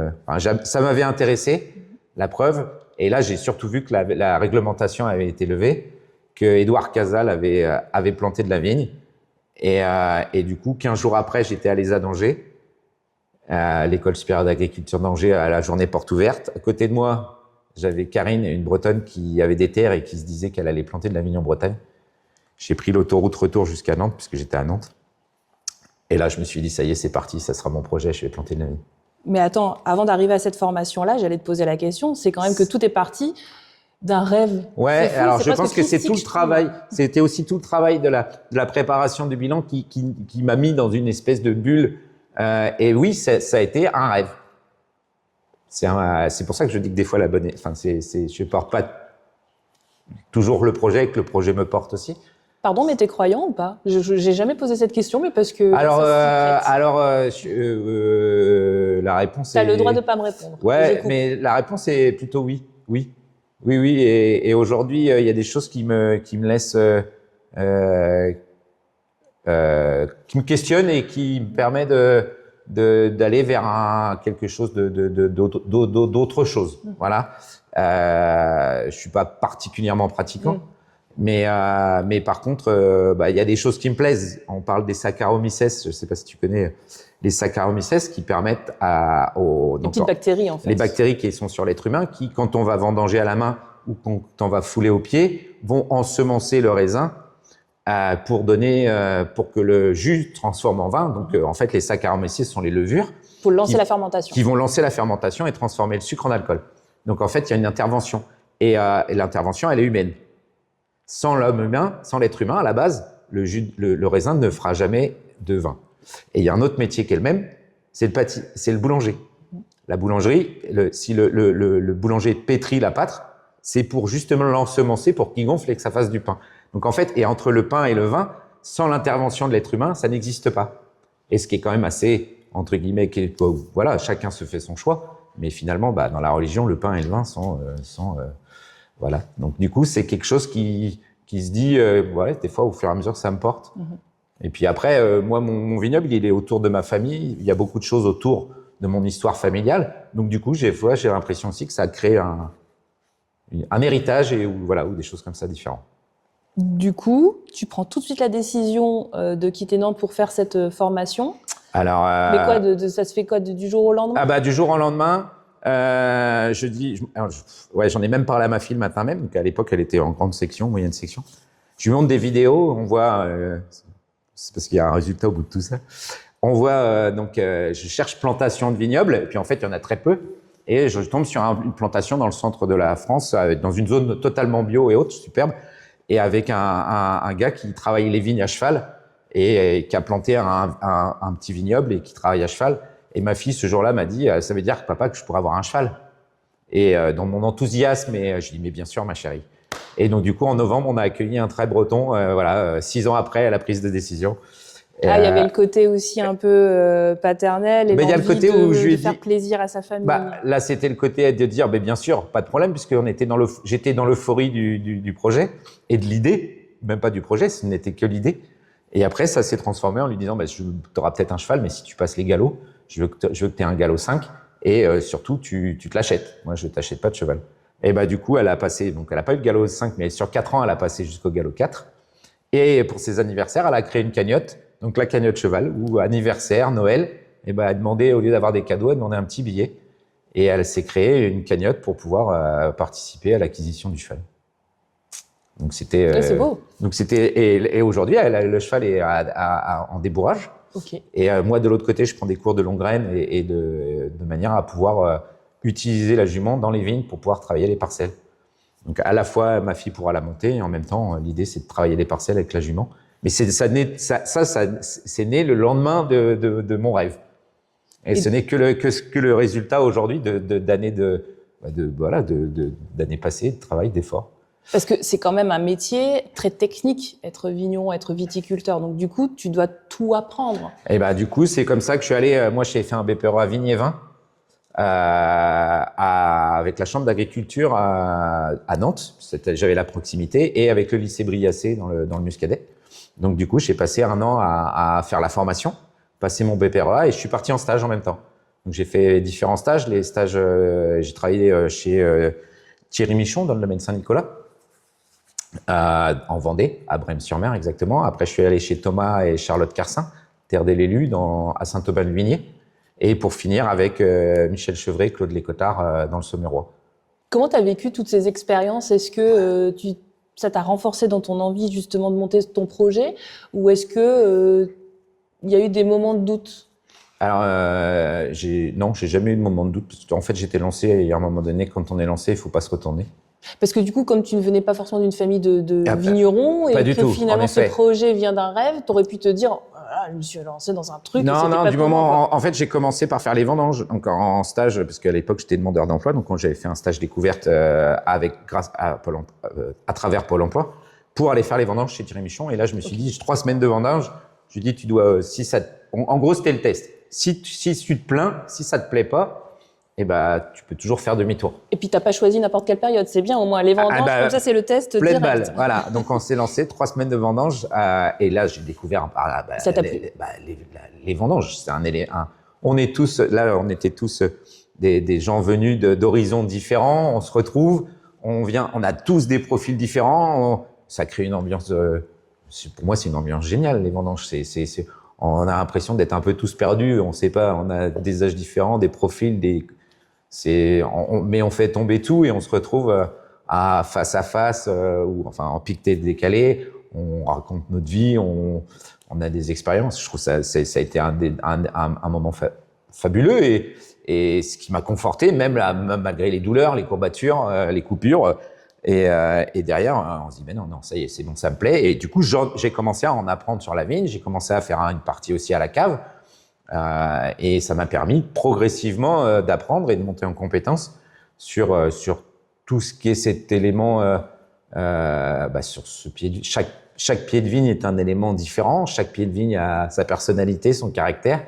Ça m'avait intéressé, la preuve. Et là, j'ai surtout vu que la réglementation avait été levée, que Édouard Casal avait planté de la vigne. Et du coup, 15 jours après, j'étais à l'ESA d'Angers, à l'école supérieure d'agriculture d'Angers, à la journée porte ouverte. À côté de moi, j'avais Karine, une Bretonne qui avait des terres et qui se disait qu'elle allait planter de la vigne en Bretagne. J'ai pris l'autoroute retour jusqu'à Nantes, puisque j'étais à Nantes. Et là, je me suis dit, ça y est, c'est parti, ça sera mon projet, je vais planter de la vigne. Mais attends, avant d'arriver à cette formation-là, j'allais te poser la question, c'est quand même que tout est parti d'un rêve. Ouais, alors je pense que c'est tout le travail, c'était aussi tout le travail de la préparation du bilan qui m'a mis dans une espèce de bulle. Et oui, ça a été un rêve. C'est pour ça que je dis que des fois je porte pas toujours le projet et que le projet me porte aussi. Pardon, mais t'es croyant ou pas? J'ai jamais posé cette question, mais parce que... La réponse T'as le droit de pas me répondre. Ouais, mais la réponse est plutôt oui. Oui. Et aujourd'hui, il y a des choses qui me laissent... qui me questionne et qui me permet d'aller vers quelque chose d'autre chose. Voilà. Je suis pas particulièrement pratiquant, mais par contre, il y a des choses qui me plaisent. On parle des Saccharomyces. Je sais pas si tu connais les Saccharomyces qui permettent les petites bactéries, en fait. Les bactéries qui sont sur l'être humain, qui, quand on va vendanger à la main ou quand on va fouler au pied, vont ensemencer le raisin pour que le jus transforme en vin. Donc, en fait, les Saccharomyces sont les levures. Pour lancer la fermentation. Qui vont lancer la fermentation et transformer le sucre en alcool. Donc, en fait, il y a une intervention. Et l'intervention, elle est humaine. Sans l'homme humain, sans l'être humain, à la base, le raisin ne fera jamais de vin. Et il y a un autre métier qui est le même, c'est le boulanger. La boulangerie, si le boulanger pétrit la pâte, c'est pour justement l'ensemencer pour qu'il gonfle et que ça fasse du pain. Donc en fait, et entre le pain et le vin, sans l'intervention de l'être humain, ça n'existe pas. Et ce qui est quand même assez, entre guillemets, voilà, chacun se fait son choix, mais finalement, dans la religion, le pain et le vin sont Voilà. Donc du coup, c'est quelque chose qui se dit, ouais, des fois, au fur et à mesure, ça me porte. Et puis après, moi, mon vignoble, il est autour de ma famille. Il y a beaucoup de choses autour de mon histoire familiale. Donc du coup, j'ai l'impression aussi que ça a créé un héritage et ou des choses comme ça différentes. Du coup, tu prends tout de suite la décision de quitter Nantes pour faire cette formation. Alors, mais quoi, ça se fait quoi du jour au lendemain? Ah bah du jour au lendemain, j'en ai même parlé à ma fille le matin même. Donc à l'époque, elle était en grande section, moyenne section. Je lui montre des vidéos, on voit, c'est parce qu'il y a un résultat au bout de tout ça. On voit je cherche plantation de vignobles, et puis en fait, il y en a très peu. Et je tombe sur une plantation dans le centre de la France, dans une zone totalement bio et haute, superbe, et avec un gars qui travaille les vignes à cheval et qui a planté un petit vignoble et qui travaille à cheval. Et ma fille, ce jour-là, m'a dit, ça veut dire, papa, que je pourrais avoir un cheval. Et dans mon enthousiasme, je dis, mais bien sûr, ma chérie. Et donc, du coup, en novembre, on a accueilli un trait breton, 6 ans après la prise de décision. Il y avait le côté aussi un peu paternel et il y a le côté où je lui ai faire plaisir à sa famille. Là, c'était le côté de dire, bien sûr, pas de problème, puisque j'étais dans l'euphorie du projet et de l'idée, même pas du projet, ce n'était que l'idée. Et après, ça s'est transformé en lui disant, tu auras peut-être un cheval, mais si tu passes les galops, je veux que tu aies un galop 5 et surtout, tu te l'achètes. Moi, je t'achète pas de cheval. Et du coup, elle a passé, donc elle a pas eu le galop 5, mais sur 4 ans, elle a passé jusqu'au galop 4. Et pour ses anniversaires, elle a créé une cagnotte, donc la cagnotte cheval, où anniversaire, Noël, elle a demandé, au lieu d'avoir des cadeaux, elle demandait un petit billet. Et elle s'est créée une cagnotte pour pouvoir participer à l'acquisition du cheval. Donc c'était. C'est beau. Donc c'était et aujourd'hui, le cheval est en débourrage. Okay. Et moi, de l'autre côté, je prends des cours de longue graine et de manière à pouvoir utiliser la jument dans les vignes pour pouvoir travailler les parcelles. Donc à la fois, ma fille pourra la monter et en même temps, l'idée, c'est de travailler les parcelles avec la jument. Mais c'est né le lendemain de mon rêve. Et ce n'est que le résultat aujourd'hui d'années d'années passées, de travail, d'efforts. Parce que c'est quand même un métier très technique, être vigneron, être viticulteur. Donc du coup, tu dois tout apprendre. Et du coup, c'est comme ça que je suis allé. Moi, j'ai fait un BPREA Vigne et Vin avec la Chambre d'agriculture à Nantes. J'avais la proximité et avec le lycée Briassé dans le Muscadet. Donc du coup, j'ai passé 1 an à faire la formation, passer mon BPREA et je suis parti en stage en même temps. Donc j'ai fait différents stages. Les stages, j'ai travaillé chez Thierry Michon dans le domaine Saint-Nicolas. En Vendée, à Brême-sur-Mer exactement. Après, je suis allé chez Thomas et Charlotte Carcin, Terre des Lélus, à Saint-Aubin-le-Vignier. Et pour finir avec Michel Chevret, Claude Lécotard dans le Sommerois. Comment tu as vécu toutes ces expériences? Est-ce que ça t'a renforcé dans ton envie justement de monter ton projet? Ou est-ce que il y a eu des moments de doute? Alors, non, j'ai jamais eu de moment de doute. Parce qu'en fait, j'étais lancé et à un moment donné, quand on est lancé, il faut pas se retourner. Parce que du coup, comme tu ne venais pas forcément d'une famille de vignerons et que finalement ce projet vient d'un rêve, tu aurais pu te dire je me suis lancé dans un truc. Non, du moment. En fait, j'ai commencé par faire les vendanges, donc en stage, parce qu'à l'époque j'étais demandeur d'emploi, donc quand j'avais fait un stage découverte grâce à à travers Pôle Emploi, pour aller faire les vendanges chez Thierry Michon. Et là, je me suis dit 3 semaines de vendange. Je lui ai dit tu dois en gros, c'était le test. Si tu te plains, si ça te plaît pas. Tu peux toujours faire demi-tour. Et puis, t'as pas choisi n'importe quelle période, c'est bien, au moins, les vendanges, comme ça, c'est le test pleine direct. Balle, voilà. Donc, on s'est lancé 3 semaines de vendanges, et là, j'ai découvert, ça t'a plu. Les vendanges, c'est on était tous des gens venus d'horizons différents, on se retrouve, on a tous des profils différents, ça crée une ambiance, pour moi, c'est une ambiance géniale, les vendanges, on a l'impression d'être un peu tous perdus, on sait pas, on a des âges différents, des profils, mais on fait tomber tout et on se retrouve face à face ou en piqueté décalé. On raconte notre vie, on a des expériences. Je trouve ça a été un moment fabuleux et ce qui m'a conforté, même malgré les douleurs, les courbatures, les coupures. Et derrière, on se dit non, ça y est, c'est bon, ça me plaît. Et du coup, j'ai commencé à en apprendre sur la vigne. J'ai commencé à faire une partie aussi à la cave. Et ça m'a permis progressivement d'apprendre et de monter en compétence sur tout ce qui est cet élément. Sur ce pied de chaque pied de vigne est un élément différent. Chaque pied de vigne a sa personnalité, son caractère.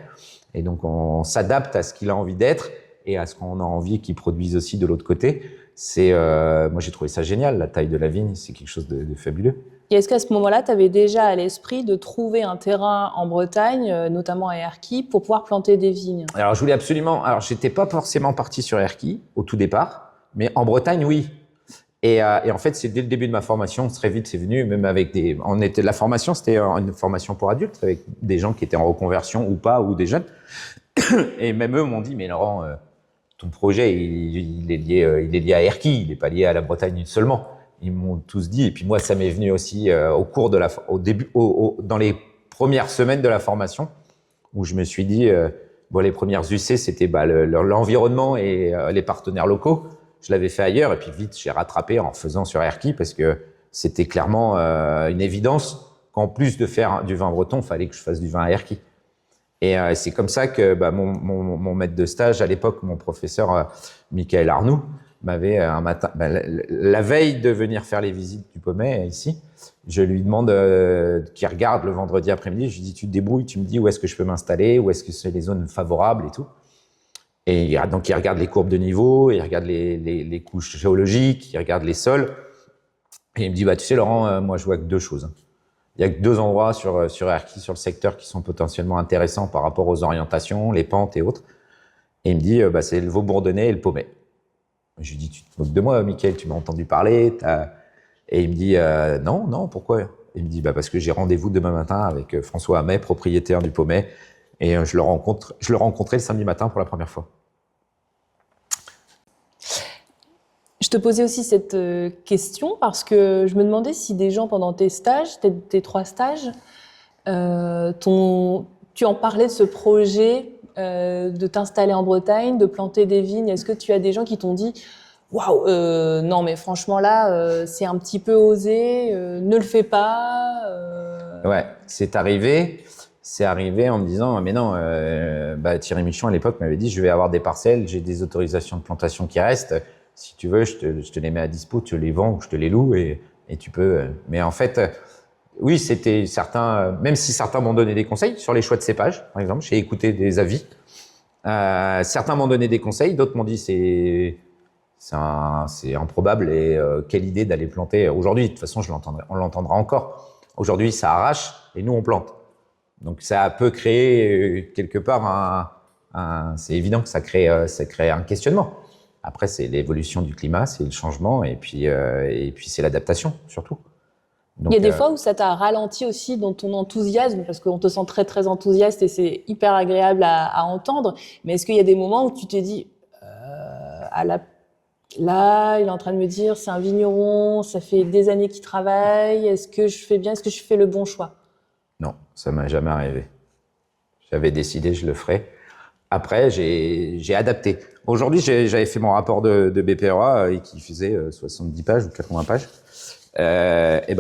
Et donc, on s'adapte à ce qu'il a envie d'être et à ce qu'on a envie qu'il produise aussi de l'autre côté. moi j'ai trouvé ça génial, la taille de la vigne, c'est quelque chose de fabuleux. Et est-ce qu'à ce moment-là, tu avais déjà à l'esprit de trouver un terrain en Bretagne, notamment à Erquy, pour pouvoir planter des vignes? Alors je voulais absolument, alors j'étais pas forcément parti sur Erquy au tout départ, mais en Bretagne oui. Et en fait, c'est dès le début de ma formation, très vite, c'est venu, même avec la formation, c'était une formation pour adultes, avec des gens qui étaient en reconversion ou pas, ou des jeunes. Et même eux m'ont dit, mais Laurent, ton projet, il est lié à Erquy, il n'est pas lié à la Bretagne seulement. Ils m'ont tous dit, et puis moi, ça m'est venu aussi dans les premières semaines de la formation, où je me suis dit, les premières UC, c'était l'environnement et les partenaires locaux. Je l'avais fait ailleurs et puis vite j'ai rattrapé en faisant sur Erquy parce que c'était clairement une évidence qu'en plus de faire du vin breton, il fallait que je fasse du vin à Erquy. Et c'est comme ça que mon maître de stage à l'époque, mon professeur Michael Arnoux, m'avait un matin, la veille de venir faire les visites du Pommet ici, je lui demande qu'il regarde le vendredi après-midi, je lui dis tu te débrouilles, tu me dis où est-ce que je peux m'installer, où est-ce que c'est les zones favorables et tout. Et donc, il regarde les courbes de niveau, il regarde les couches géologiques, il regarde les sols. Et il me dit, tu sais, Laurent, moi, je vois que deux choses. Il y a que deux endroits sur Erquy, sur le secteur, qui sont potentiellement intéressants par rapport aux orientations, les pentes et autres. Et il me dit, c'est le Vaubourdonnais et le Pommet. Je lui dis, tu te moques de moi, Mickaël, tu m'as entendu parler. Et il me dit, non, pourquoi? Il me dit, parce que j'ai rendez-vous demain matin avec François Hamet, propriétaire du Pommet. Et je le rencontrais le samedi matin pour la première fois. Je te posais aussi cette question parce que je me demandais si des gens pendant tes stages, tes 3 stages, tu en parlais de ce projet de t'installer en Bretagne, de planter des vignes. Est-ce que tu as des gens qui t'ont dit « Waouh, non mais franchement là, c'est un petit peu osé, ne le fais pas ». Ouais, c'est arrivé en me disant, mais non, Thierry Michon à l'époque m'avait dit, je vais avoir des parcelles, j'ai des autorisations de plantation qui restent. Si tu veux, je te les mets à dispo, tu les vends ou je te les loue et tu peux. Mais en fait, oui, c'était certains, même si certains m'ont donné des conseils sur les choix de cépage, par exemple, j'ai écouté des avis. Certains m'ont donné des conseils, d'autres m'ont dit c'est improbable et quelle idée d'aller planter. Aujourd'hui, de toute façon, on l'entendra encore. Aujourd'hui, ça arrache et nous on plante. Donc ça peut créer quelque part c'est évident que ça crée un questionnement. Après, c'est l'évolution du climat, c'est le changement et puis c'est l'adaptation surtout. Donc, il y a des fois où ça t'a ralenti aussi dans ton enthousiasme, parce qu'on te sent très très enthousiaste et c'est hyper agréable à entendre. Mais est-ce qu'il y a des moments où tu te dis là, il est en train de me dire c'est un vigneron, ça fait des années qu'il travaille, est-ce que je fais bien, est-ce que je fais le bon choix? Non, ça m'est jamais arrivé. J'avais décidé, je le ferais. Après, j'ai adapté. Aujourd'hui, j'avais fait mon rapport de BPRA qui faisait 70 pages ou 80 pages.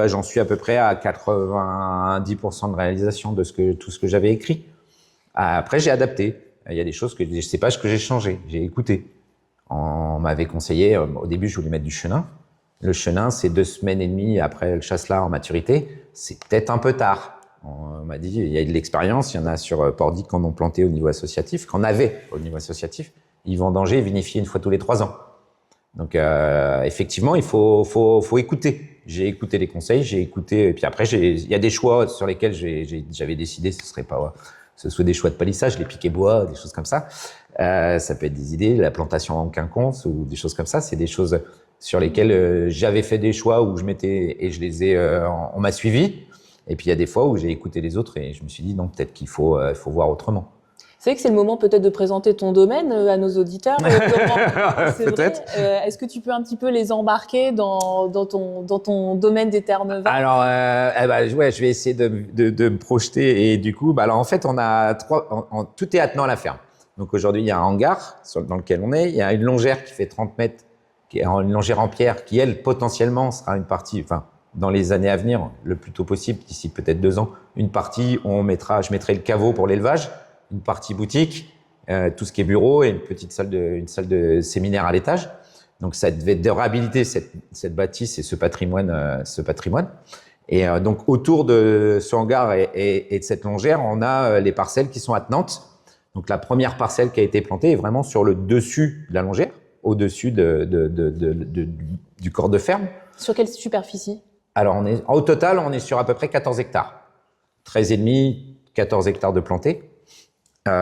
J'en suis à peu près à 90% de réalisation de tout ce que j'avais écrit. Après, j'ai adapté. Il y a des pages que j'ai changées, j'ai écouté. On m'avait conseillé, au début, je voulais mettre du chenin. Le chenin, c'est 2 semaines et demie après le chasselas en maturité. C'est peut-être un peu tard. On m'a dit, il y a de l'expérience, il y en a sur Pordic qu'on a planté au niveau associatif, qu'on avait au niveau associatif. Ils vendangeaient et vinifiaient une fois tous les 3 ans. Donc, effectivement, il faut écouter. J'ai écouté les conseils, j'ai écouté, et puis après, il y a des choix sur lesquels j'avais décidé, ce soit des choix de palissage, les piquets bois, des choses comme ça. Ça peut être des idées, la plantation en quinconce ou des choses comme ça. C'est des choses sur lesquelles j'avais fait des choix où on m'a suivi. Et puis il y a des fois où j'ai écouté les autres et je me suis dit non, peut-être qu'il faut voir autrement. C'est vrai que c'est le moment peut-être de présenter ton domaine à nos auditeurs. Peut-être. Est-ce que tu peux un petit peu les embarquer dans ton domaine des Terres-Neuve? Alors, je vais essayer de me projeter. Et du coup, en fait, on a tout est attenant à la ferme. Donc aujourd'hui, il y a un hangar dans lequel on est. Il y a une longère qui fait 30 mètres, qui est une longère en pierre, qui elle potentiellement sera une partie. Dans les années à venir, le plus tôt possible, d'ici peut-être 2 ans, une partie où je mettrai le caveau pour l'élevage, une partie boutique, tout ce qui est bureau et une salle de séminaire à l'étage. Donc ça devait de réhabiliter cette bâtisse et ce patrimoine. Et donc autour de ce hangar et de cette longère, on a les parcelles qui sont attenantes. Donc la première parcelle qui a été plantée est vraiment sur le dessus de la longère, au-dessus du corps de ferme. Sur quelle superficie? Alors, au total, on est sur à peu près 14 hectares. 13,5, 14 hectares de plantés.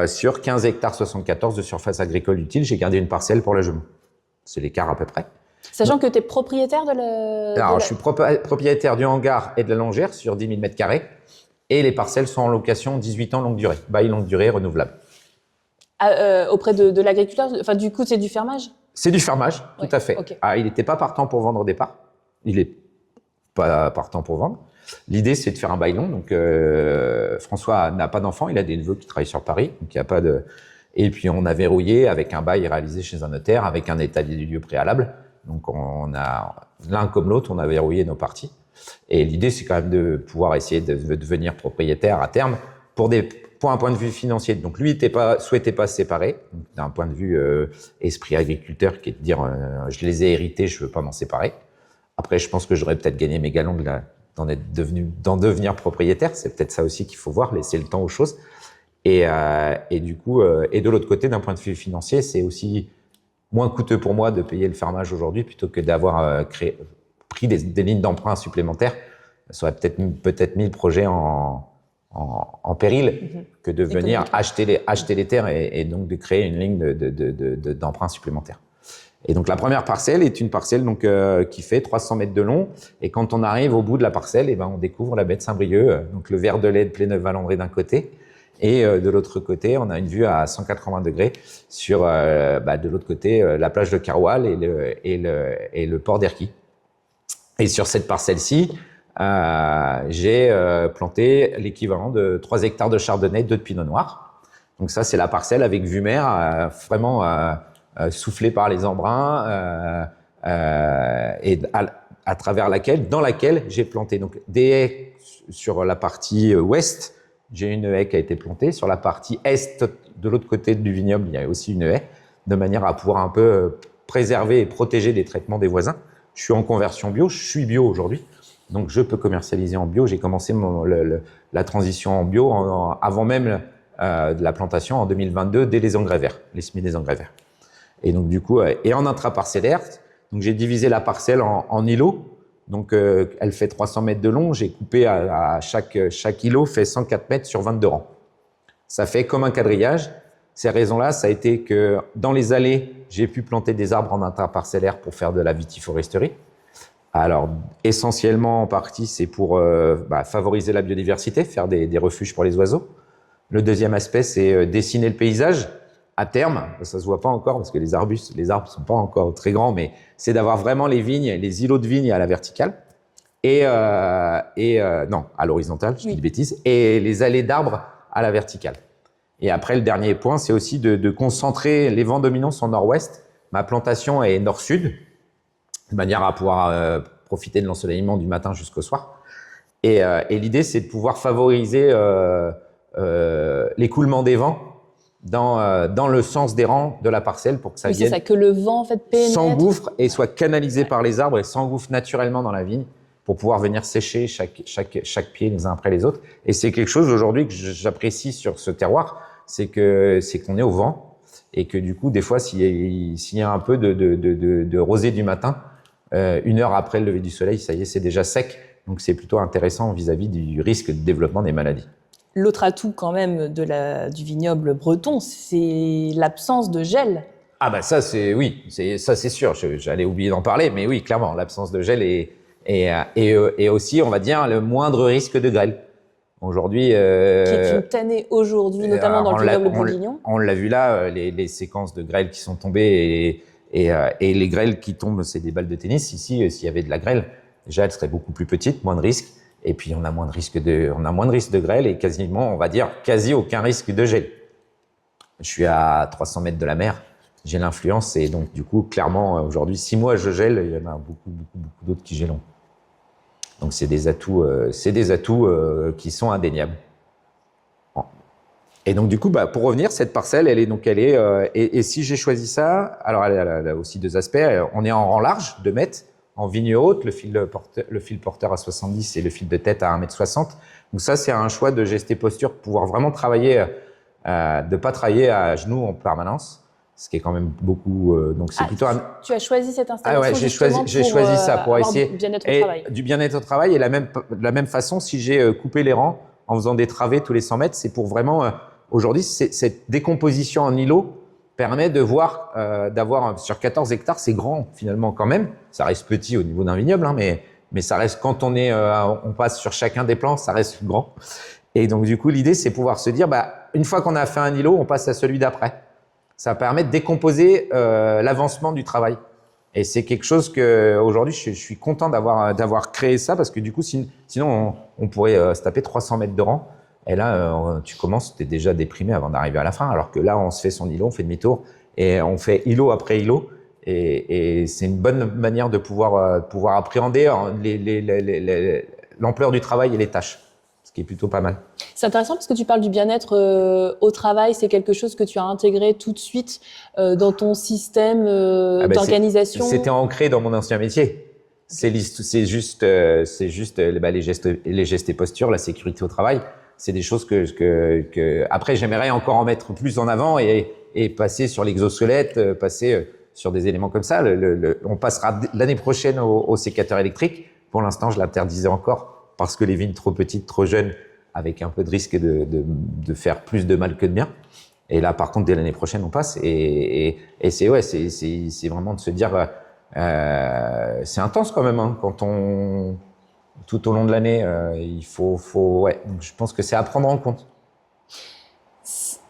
Sur 15 hectares 74 de surface agricole utile, j'ai gardé une parcelle pour la jument. C'est l'écart à peu près. Sachant que tu es propriétaire de la... Alors, je suis propriétaire du hangar et de la longère sur 10 000 m². Et les parcelles sont en location 18 ans longue durée. Bail longue durée renouvelable. Auprès de l'agriculteur? Enfin, du coup, c'est du fermage? C'est du fermage, tout à fait. Okay. Il n'était pas partant pour vendre au départ. Il est pas partant pour vendre. L'idée, c'est de faire un bail long. Donc, François n'a pas d'enfant. Il a des neveux qui travaillent sur Paris. Donc, il n'y a pas de... Et puis, on a verrouillé avec un bail réalisé chez un notaire, avec un état des lieux préalable. Donc, on a, l'un comme l'autre, on a verrouillé nos parties. Et l'idée, c'est quand même de pouvoir essayer de devenir propriétaire à terme pour un point de vue financier. Donc, lui, souhaitait pas se séparer. D'un point de vue esprit agriculteur, qui est de dire, je les ai hérités, je veux pas m'en séparer. Après, je pense que j'aurais peut-être gagné mes galons d'en devenir propriétaire. C'est peut-être ça aussi qu'il faut voir, laisser le temps aux choses. Et du coup, et de l'autre côté, d'un point de vue financier, c'est aussi moins coûteux pour moi de payer le fermage aujourd'hui plutôt que d'avoir pris des lignes d'emprunt supplémentaires. Ça aurait peut-être mis le projet en péril que de venir acheter les terres et donc de créer une ligne d'emprunt supplémentaire. Et donc la première parcelle est une parcelle donc qui fait 300 mètres de long. Et quand on arrive au bout de la parcelle, et ben on découvre la baie de Saint-Brieuc, donc le ver de lait de Pléneuf-Valandré d'un côté, et de l'autre côté, on a une vue à 180 degrés sur de l'autre côté la plage de Caroual et le port d'Erquy. Et sur cette parcelle-ci, j'ai planté l'équivalent de 3 hectares de chardonnay, 2 de pinot noir. Donc ça, c'est la parcelle avec vue mer, vraiment soufflée par les embruns et dans laquelle j'ai planté donc des haies sur la partie ouest. J'ai une haie qui a été plantée. Sur la partie est, de l'autre côté du vignoble, il y a aussi une haie, de manière à pouvoir un peu préserver et protéger des traitements des voisins. Je suis en conversion bio, je suis bio aujourd'hui, donc je peux commercialiser en bio. J'ai commencé la transition en bio avant même de la plantation en 2022, dès les engrais verts, les semis des engrais verts. Et donc du coup, et en intraparcellaire, donc j'ai divisé la parcelle en îlots. Donc elle fait 300 mètres de long. J'ai coupé à chaque îlot fait 104 mètres sur 22 rangs. Ça fait comme un quadrillage. Ces raisons-là, ça a été que dans les allées, j'ai pu planter des arbres en intraparcellaire pour faire de la vitiforesterie. Alors, essentiellement, en partie, c'est pour favoriser la biodiversité, faire des refuges pour les oiseaux. Le deuxième aspect, c'est dessiner le paysage. À terme, ça se voit pas encore parce que les arbres sont pas encore très grands, mais c'est d'avoir vraiment les îlots de vignes à la verticale non, à l'horizontale, je dis des bêtises, et les allées d'arbres à la verticale. Et après, le dernier point, c'est aussi de concentrer, les vents dominants sont nord-ouest, ma plantation est nord-sud, de manière à pouvoir profiter de l'ensoleillement du matin jusqu'au soir. Et l'idée, c'est de pouvoir favoriser l'écoulement des vents dans le sens des rangs de la parcelle pour que ça vienne, c'est ça, que le vent en fait pénètre, s'engouffre et soit canalisé par les arbres et s'engouffre naturellement dans la vigne pour pouvoir venir sécher chaque pied les uns après les autres. Et c'est quelque chose aujourd'hui que j'apprécie sur ce terroir, c'est qu'on est au vent et que du coup, des fois, s'il y a un peu de rosée du matin, 1 heure après le lever du soleil, ça y est, c'est déjà sec. Donc c'est plutôt intéressant vis-à-vis du risque de développement des maladies. L'autre atout quand même du vignoble breton, c'est l'absence de gel. Ah bah ça c'est sûr. J'allais oublier d'en parler, mais oui, clairement, l'absence de gel et aussi, on va dire, le moindre risque de grêle. Aujourd'hui, qui est une tannée aujourd'hui, notamment dans le vignoble bourguignon. On l'a vu là, les séquences de grêle qui sont tombées et les grêles qui tombent, c'est des balles de tennis. Ici, s'il y avait de la grêle, déjà elle serait beaucoup plus petite, moins de risques. Et puis on a moins de risque de grêle et quasiment, on va dire, quasi aucun risque de gel. Je suis à 300 mètres de la mer, j'ai l'influence et donc du coup, clairement, aujourd'hui, si moi je gèle, il y en a beaucoup d'autres qui gèlent. Donc c'est des atouts qui sont indéniables. Et donc du coup, pour revenir, cette parcelle, et si j'ai choisi ça, alors elle a aussi 2 aspects. On est en rang large, 2 mètres. En vigne haute, le fil porteur à 70 et le fil de tête à 1,60 m. Donc ça, c'est un choix de geste et posture pour pouvoir vraiment travailler, de pas travailler à genoux en permanence. ce qui est quand même beaucoup. Donc c'est plutôt. Tu as choisi cette installation. Ah ouais, j'ai choisi ça pour essayer du bien-être au travail. Du bien-être au travail et de la même façon, si j'ai coupé les rangs en faisant des travées tous les 100 mètres, c'est pour vraiment. Aujourd'hui, cette décomposition en îlots permet de voir, d'avoir sur 14 hectares, c'est grand finalement quand même. Ça reste petit au niveau d'un vignoble, hein, mais ça reste quand on passe sur chacun des plans, ça reste grand. Et donc du coup, l'idée, c'est pouvoir se dire, une fois qu'on a fait un îlot, on passe à celui d'après. Ça permet de décomposer l'avancement du travail. Et c'est quelque chose que aujourd'hui, je suis content d'avoir créé ça parce que du coup, sinon on pourrait se taper 300 mètres de rang. Et là, tu commences, tu es déjà déprimé avant d'arriver à la fin. Alors que là, on se fait son îlot, on fait demi-tour et on fait îlot après îlot. Et c'est une bonne manière de pouvoir appréhender l'ampleur du travail et les tâches, ce qui est plutôt pas mal. C'est intéressant parce que tu parles du bien-être au travail. C'est quelque chose que tu as intégré tout de suite dans ton système d'organisation. C'était ancré dans mon ancien métier. C'est juste les gestes et postures, la sécurité au travail. C'est des choses que après j'aimerais encore en mettre plus en avant et passer sur l'exosquelette, passer sur des éléments comme ça. On passera l'année prochaine au sécateur électrique. Pour l'instant, je l'interdisais encore parce que les vignes trop petites, trop jeunes, avec un peu de risque de faire plus de mal que de bien. Et là, par contre, dès l'année prochaine, on passe. Et c'est vraiment de se dire, c'est intense quand même, hein, tout au long de l'année, il faut. Donc, je pense que c'est à prendre en compte.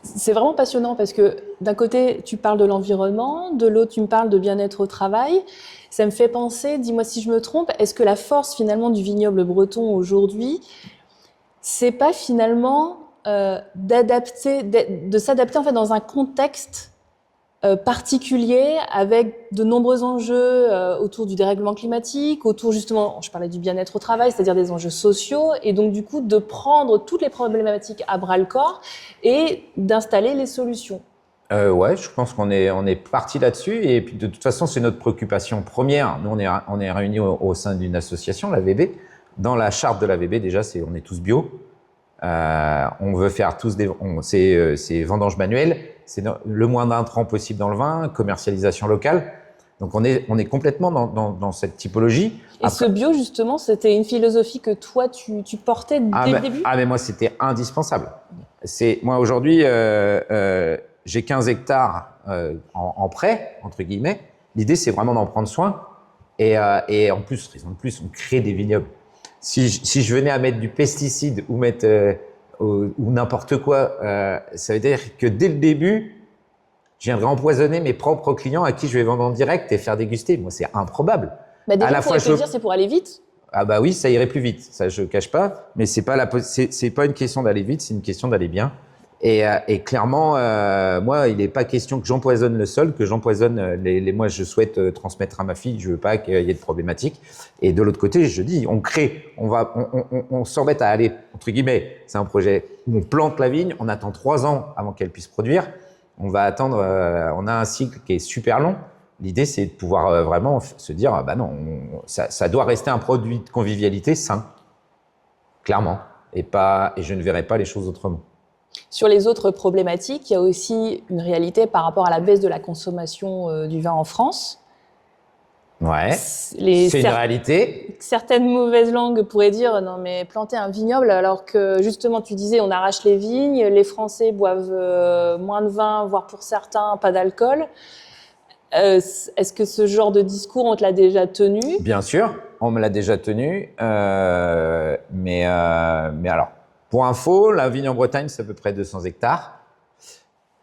C'est vraiment passionnant parce que d'un côté, tu parles de l'environnement, de l'autre, tu me parles de bien-être au travail. Ça me fait penser, dis-moi si je me trompe, est-ce que la force finalement du vignoble breton aujourd'hui, c'est pas finalement de s'adapter en fait dans un contexte particulier avec de nombreux enjeux autour du dérèglement climatique, autour justement, je parlais du bien-être au travail, c'est-à-dire des enjeux sociaux, et donc du coup de prendre toutes les problématiques à bras-le-corps et d'installer les solutions. Ouais, je pense qu'on est parti là-dessus, et puis de toute façon c'est notre préoccupation première. Nous on est réunis au sein d'une association, la VB. Dans la charte de la VB déjà, on est tous bio. On veut faire tous c'est vendange manuelle, c'est le moins d'intrants possible dans le vin, commercialisation locale. Donc on est complètement dans cette typologie. Et ce bio justement, c'était une philosophie que toi tu portais dès le début. Mais moi c'était indispensable. Moi aujourd'hui j'ai 15 hectares en prêt entre guillemets. L'idée c'est vraiment d'en prendre soin et en plus raison de plus on crée des vignobles. Si je venais à mettre du pesticide ou n'importe quoi, ça veut dire que dès le début, je viendrais empoisonner mes propres clients à qui je vais vendre en direct et faire déguster. Moi, c'est improbable. Déjà, pour te dire, c'est pour aller vite. Ah oui, ça irait plus vite. Ça, je cache pas. Mais c'est pas une question d'aller vite, c'est une question d'aller bien. Et clairement, moi, il n'est pas question que j'empoisonne le sol, que j'empoisonne moi, je souhaite transmettre à ma fille, je veux pas qu'il y ait de problématiques. Et de l'autre côté, je dis, on crée, on s'embête à aller, entre guillemets, c'est un projet où on plante la vigne, on attend 3 ans avant qu'elle puisse produire. On va attendre, on a un cycle qui est super long. L'idée, c'est de pouvoir vraiment se dire, non, ça doit rester un produit de convivialité sain, clairement. Et je ne verrai pas les choses autrement. Sur les autres problématiques, il y a aussi une réalité par rapport à la baisse de la consommation du vin en France. Ouais, c'est une réalité. Certaines mauvaises langues pourraient dire non mais planter un vignoble alors que justement tu disais on arrache les vignes, les Français boivent moins de vin, voire pour certains pas d'alcool. Est-ce que ce genre de discours on te l'a déjà tenu? Bien sûr, on me l'a déjà tenu, mais alors. Pour info, la vigne en Bretagne, c'est à peu près 200 hectares.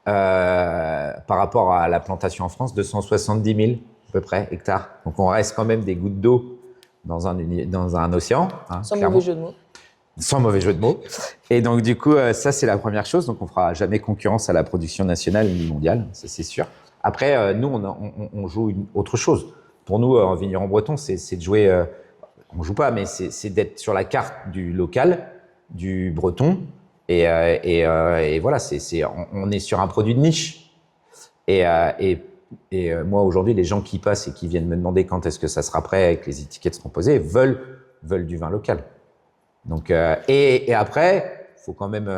Par rapport à la plantation en France, 270 000 à peu près hectares. Donc on reste quand même des gouttes d'eau dans un océan. Hein, sans mauvais jeu de mots. Sans mauvais jeu de mots. Et donc du coup, ça c'est la première chose. Donc on fera jamais concurrence à la production nationale ni mondiale, ça c'est sûr. Après, nous on joue autre chose. Pour nous, en vigneron breton, c'est de jouer. On joue pas, mais c'est d'être sur la carte du local, du breton, et voilà, on est sur un produit de niche. Et moi aujourd'hui, les gens qui passent et qui viennent me demander quand est-ce que ça sera prêt et que les étiquettes seront posées veulent du vin local. Donc et après, faut quand même.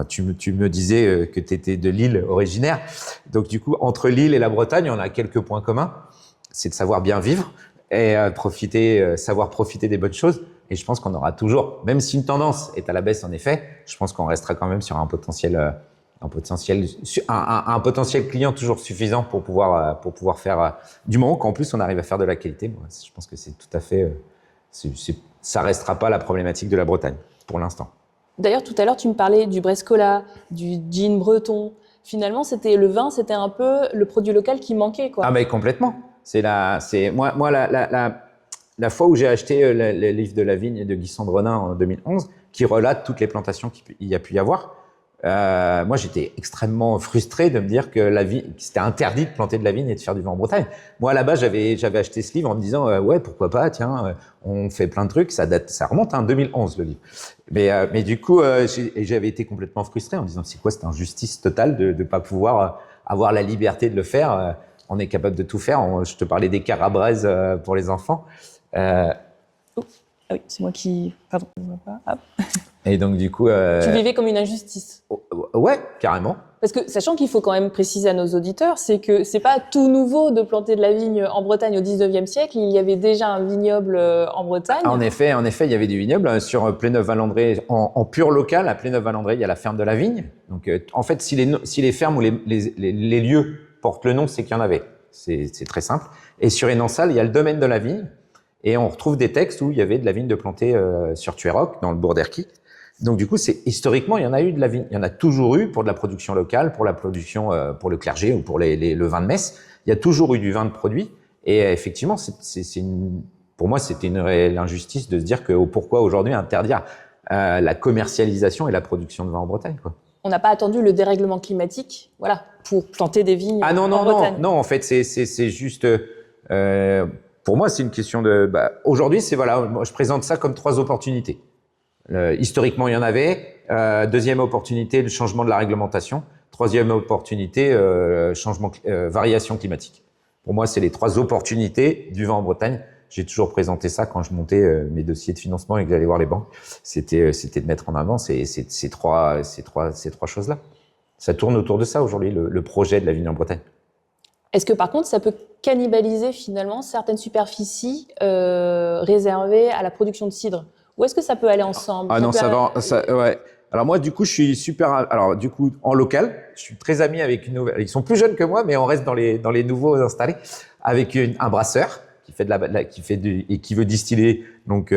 Tu me disais que tu étais de Lille originaire, donc du coup entre Lille et la Bretagne, on a quelques points communs. C'est de savoir bien vivre et savoir profiter des bonnes choses. Et je pense qu'on aura toujours, même si une tendance est à la baisse en effet, je pense qu'on restera quand même sur un potentiel client toujours suffisant pour pouvoir faire, du moment qu'en plus on arrive à faire de la qualité. Moi, je pense que c'est tout à fait, ça restera pas la problématique de la Bretagne pour l'instant. D'ailleurs, tout à l'heure, tu me parlais du Brescola, du gin breton. Finalement, le vin, c'était un peu le produit local qui manquait, quoi. Ah mais complètement. Moi la fois où j'ai acheté le livre de la vigne de Guy Sandronin en 2011, qui relate toutes les plantations qu'il y a pu y avoir. Moi, j'étais extrêmement frustré de me dire que c'était interdit de planter de la vigne et de faire du vin en Bretagne. Moi, à la base, j'avais acheté ce livre en me disant ouais, pourquoi pas, tiens, on fait plein de trucs. Ça remonte à 2011 le livre. Mais du coup, j'avais été complètement frustré en me disant c'est quoi cette injustice totale de pas pouvoir avoir la liberté de le faire. On est capable de tout faire. Je te parlais des carabraises pour les enfants. Ah oui, c'est moi qui. Pardon, je vois pas. Hop. Et donc du coup, tu vivais comme une injustice. Ouais, carrément. Parce que sachant qu'il faut quand même préciser à nos auditeurs, c'est que c'est pas tout nouveau de planter de la vigne en Bretagne au 19e siècle. Il y avait déjà un vignoble en Bretagne. En effet, il y avait du vignoble sur Pléneuf-Valandré en pur local. À Pléneuf-Valandré, il y a la ferme de la vigne. Donc en fait, si les fermes ou les lieux portent le nom, c'est qu'il y en avait. C'est très simple. Et sur Énansal, il y a le domaine de la vigne. Et on retrouve des textes où il y avait de la vigne de plantée sur Tuéroc, dans le bourg d'Erquy. Donc du coup, historiquement, il y en a eu de la vigne. Il y en a toujours eu pour de la production locale, pour la production, pour le clergé ou pour le vin de messe. Il y a toujours eu du vin de produit. Et effectivement, pour moi, c'était une réelle injustice de se dire que pourquoi aujourd'hui interdire la commercialisation et la production de vin en Bretagne, quoi. On n'a pas attendu le dérèglement climatique, voilà, pour planter des vignes en Bretagne. Non, en fait, c'est juste. Pour moi, c'est une question de. Aujourd'hui, moi, je présente ça comme 3 opportunités. Historiquement, il y en avait. Deuxième opportunité, le changement de la réglementation. Troisième opportunité, variation climatique. Pour moi, c'est les 3 opportunités du vin en Bretagne. J'ai toujours présenté ça quand je montais mes dossiers de financement et que j'allais voir les banques. C'était de mettre en avant ces trois choses-là. Ça tourne autour de ça aujourd'hui, le projet de la vigne en Bretagne. Est-ce que par contre, ça peut cannibaliser finalement certaines superficies réservées à la production de cidre? Ou est-ce que ça peut aller ensemble? Ah non, ça va. Ouais. Alors moi, du coup, je suis super. Alors du coup, en local, je suis très ami avec une nouvelle. Ils sont plus jeunes que moi, mais on reste dans les nouveaux installés avec un brasseur qui fait et qui veut distiller donc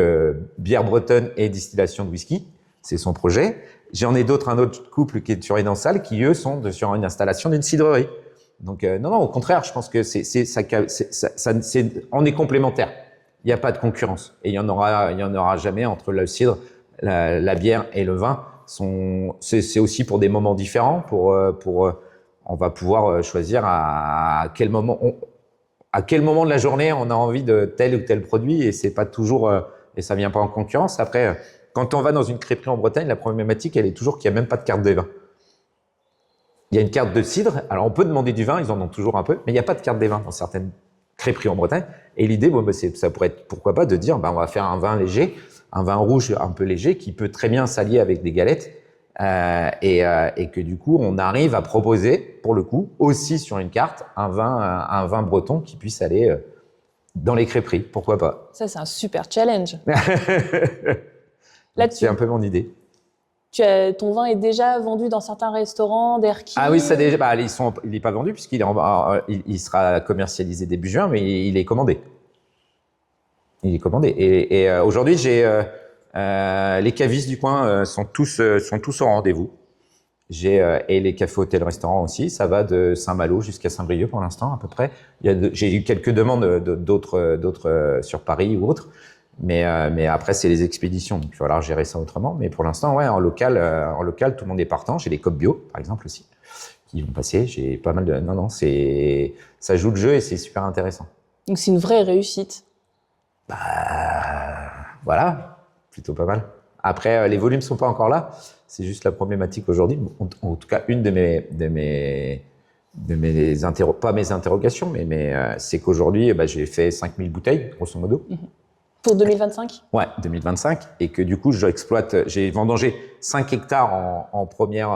bière bretonne et distillation de whisky. C'est son projet. J'en ai d'autres, un autre couple qui est sur Énansal, qui eux sont sur une installation d'une cidrerie. Donc non, au contraire, je pense que on est complémentaires. Il n'y a pas de concurrence et il y en aura jamais entre le cidre, la bière et le vin. C'est aussi pour des moments différents. On va pouvoir choisir à quel moment de la journée on a envie de tel ou tel produit et c'est pas toujours et ça vient pas en concurrence. Après, quand on va dans une crêperie en Bretagne, la problématique elle est toujours qu'il y a même pas de carte des vins. Il y a une carte de cidre. Alors on peut demander du vin, ils en ont toujours un peu, mais il n'y a pas de carte des vins dans certaines crêperies en Bretagne. Et l'idée, ça pourrait être, pourquoi pas, de dire, on va faire un vin léger, un vin rouge un peu léger, qui peut très bien s'allier avec des galettes, et que du coup, on arrive à proposer, pour le coup, aussi sur une carte, un vin breton qui puisse aller dans les crêperies. Pourquoi pas? Ça, c'est un super challenge. C'est un peu mon idée. Ton vin est déjà vendu dans certains restaurants d'Erquy. Ah oui, ça déjà. Il n'est pas vendu puisqu'il il sera commercialisé début juin, mais il est commandé. Il est commandé. Et aujourd'hui, les cavistes du coin sont tous au rendez-vous. Et les cafés, hôtels, restaurants aussi. Ça va de Saint-Malo jusqu'à Saint-Brieuc pour l'instant à peu près. J'ai eu quelques demandes d'autres sur Paris ou autres. Mais après, c'est les expéditions, donc il va falloir gérer ça autrement. Mais pour l'instant, ouais, en local, tout le monde est partant. J'ai les COP bio, par exemple, aussi, qui vont passer. J'ai pas mal de... Non, ça joue le jeu et c'est super intéressant. Donc c'est une vraie réussite. Voilà, plutôt pas mal. Après, les volumes sont pas encore là. C'est juste la problématique aujourd'hui. En tout cas, une de mes pas mes interrogations, mais c'est qu'aujourd'hui, j'ai fait 5000 bouteilles, grosso modo. Pour 2025? Ouais, 2025. Et que du coup, j'ai vendangé 5 hectares en première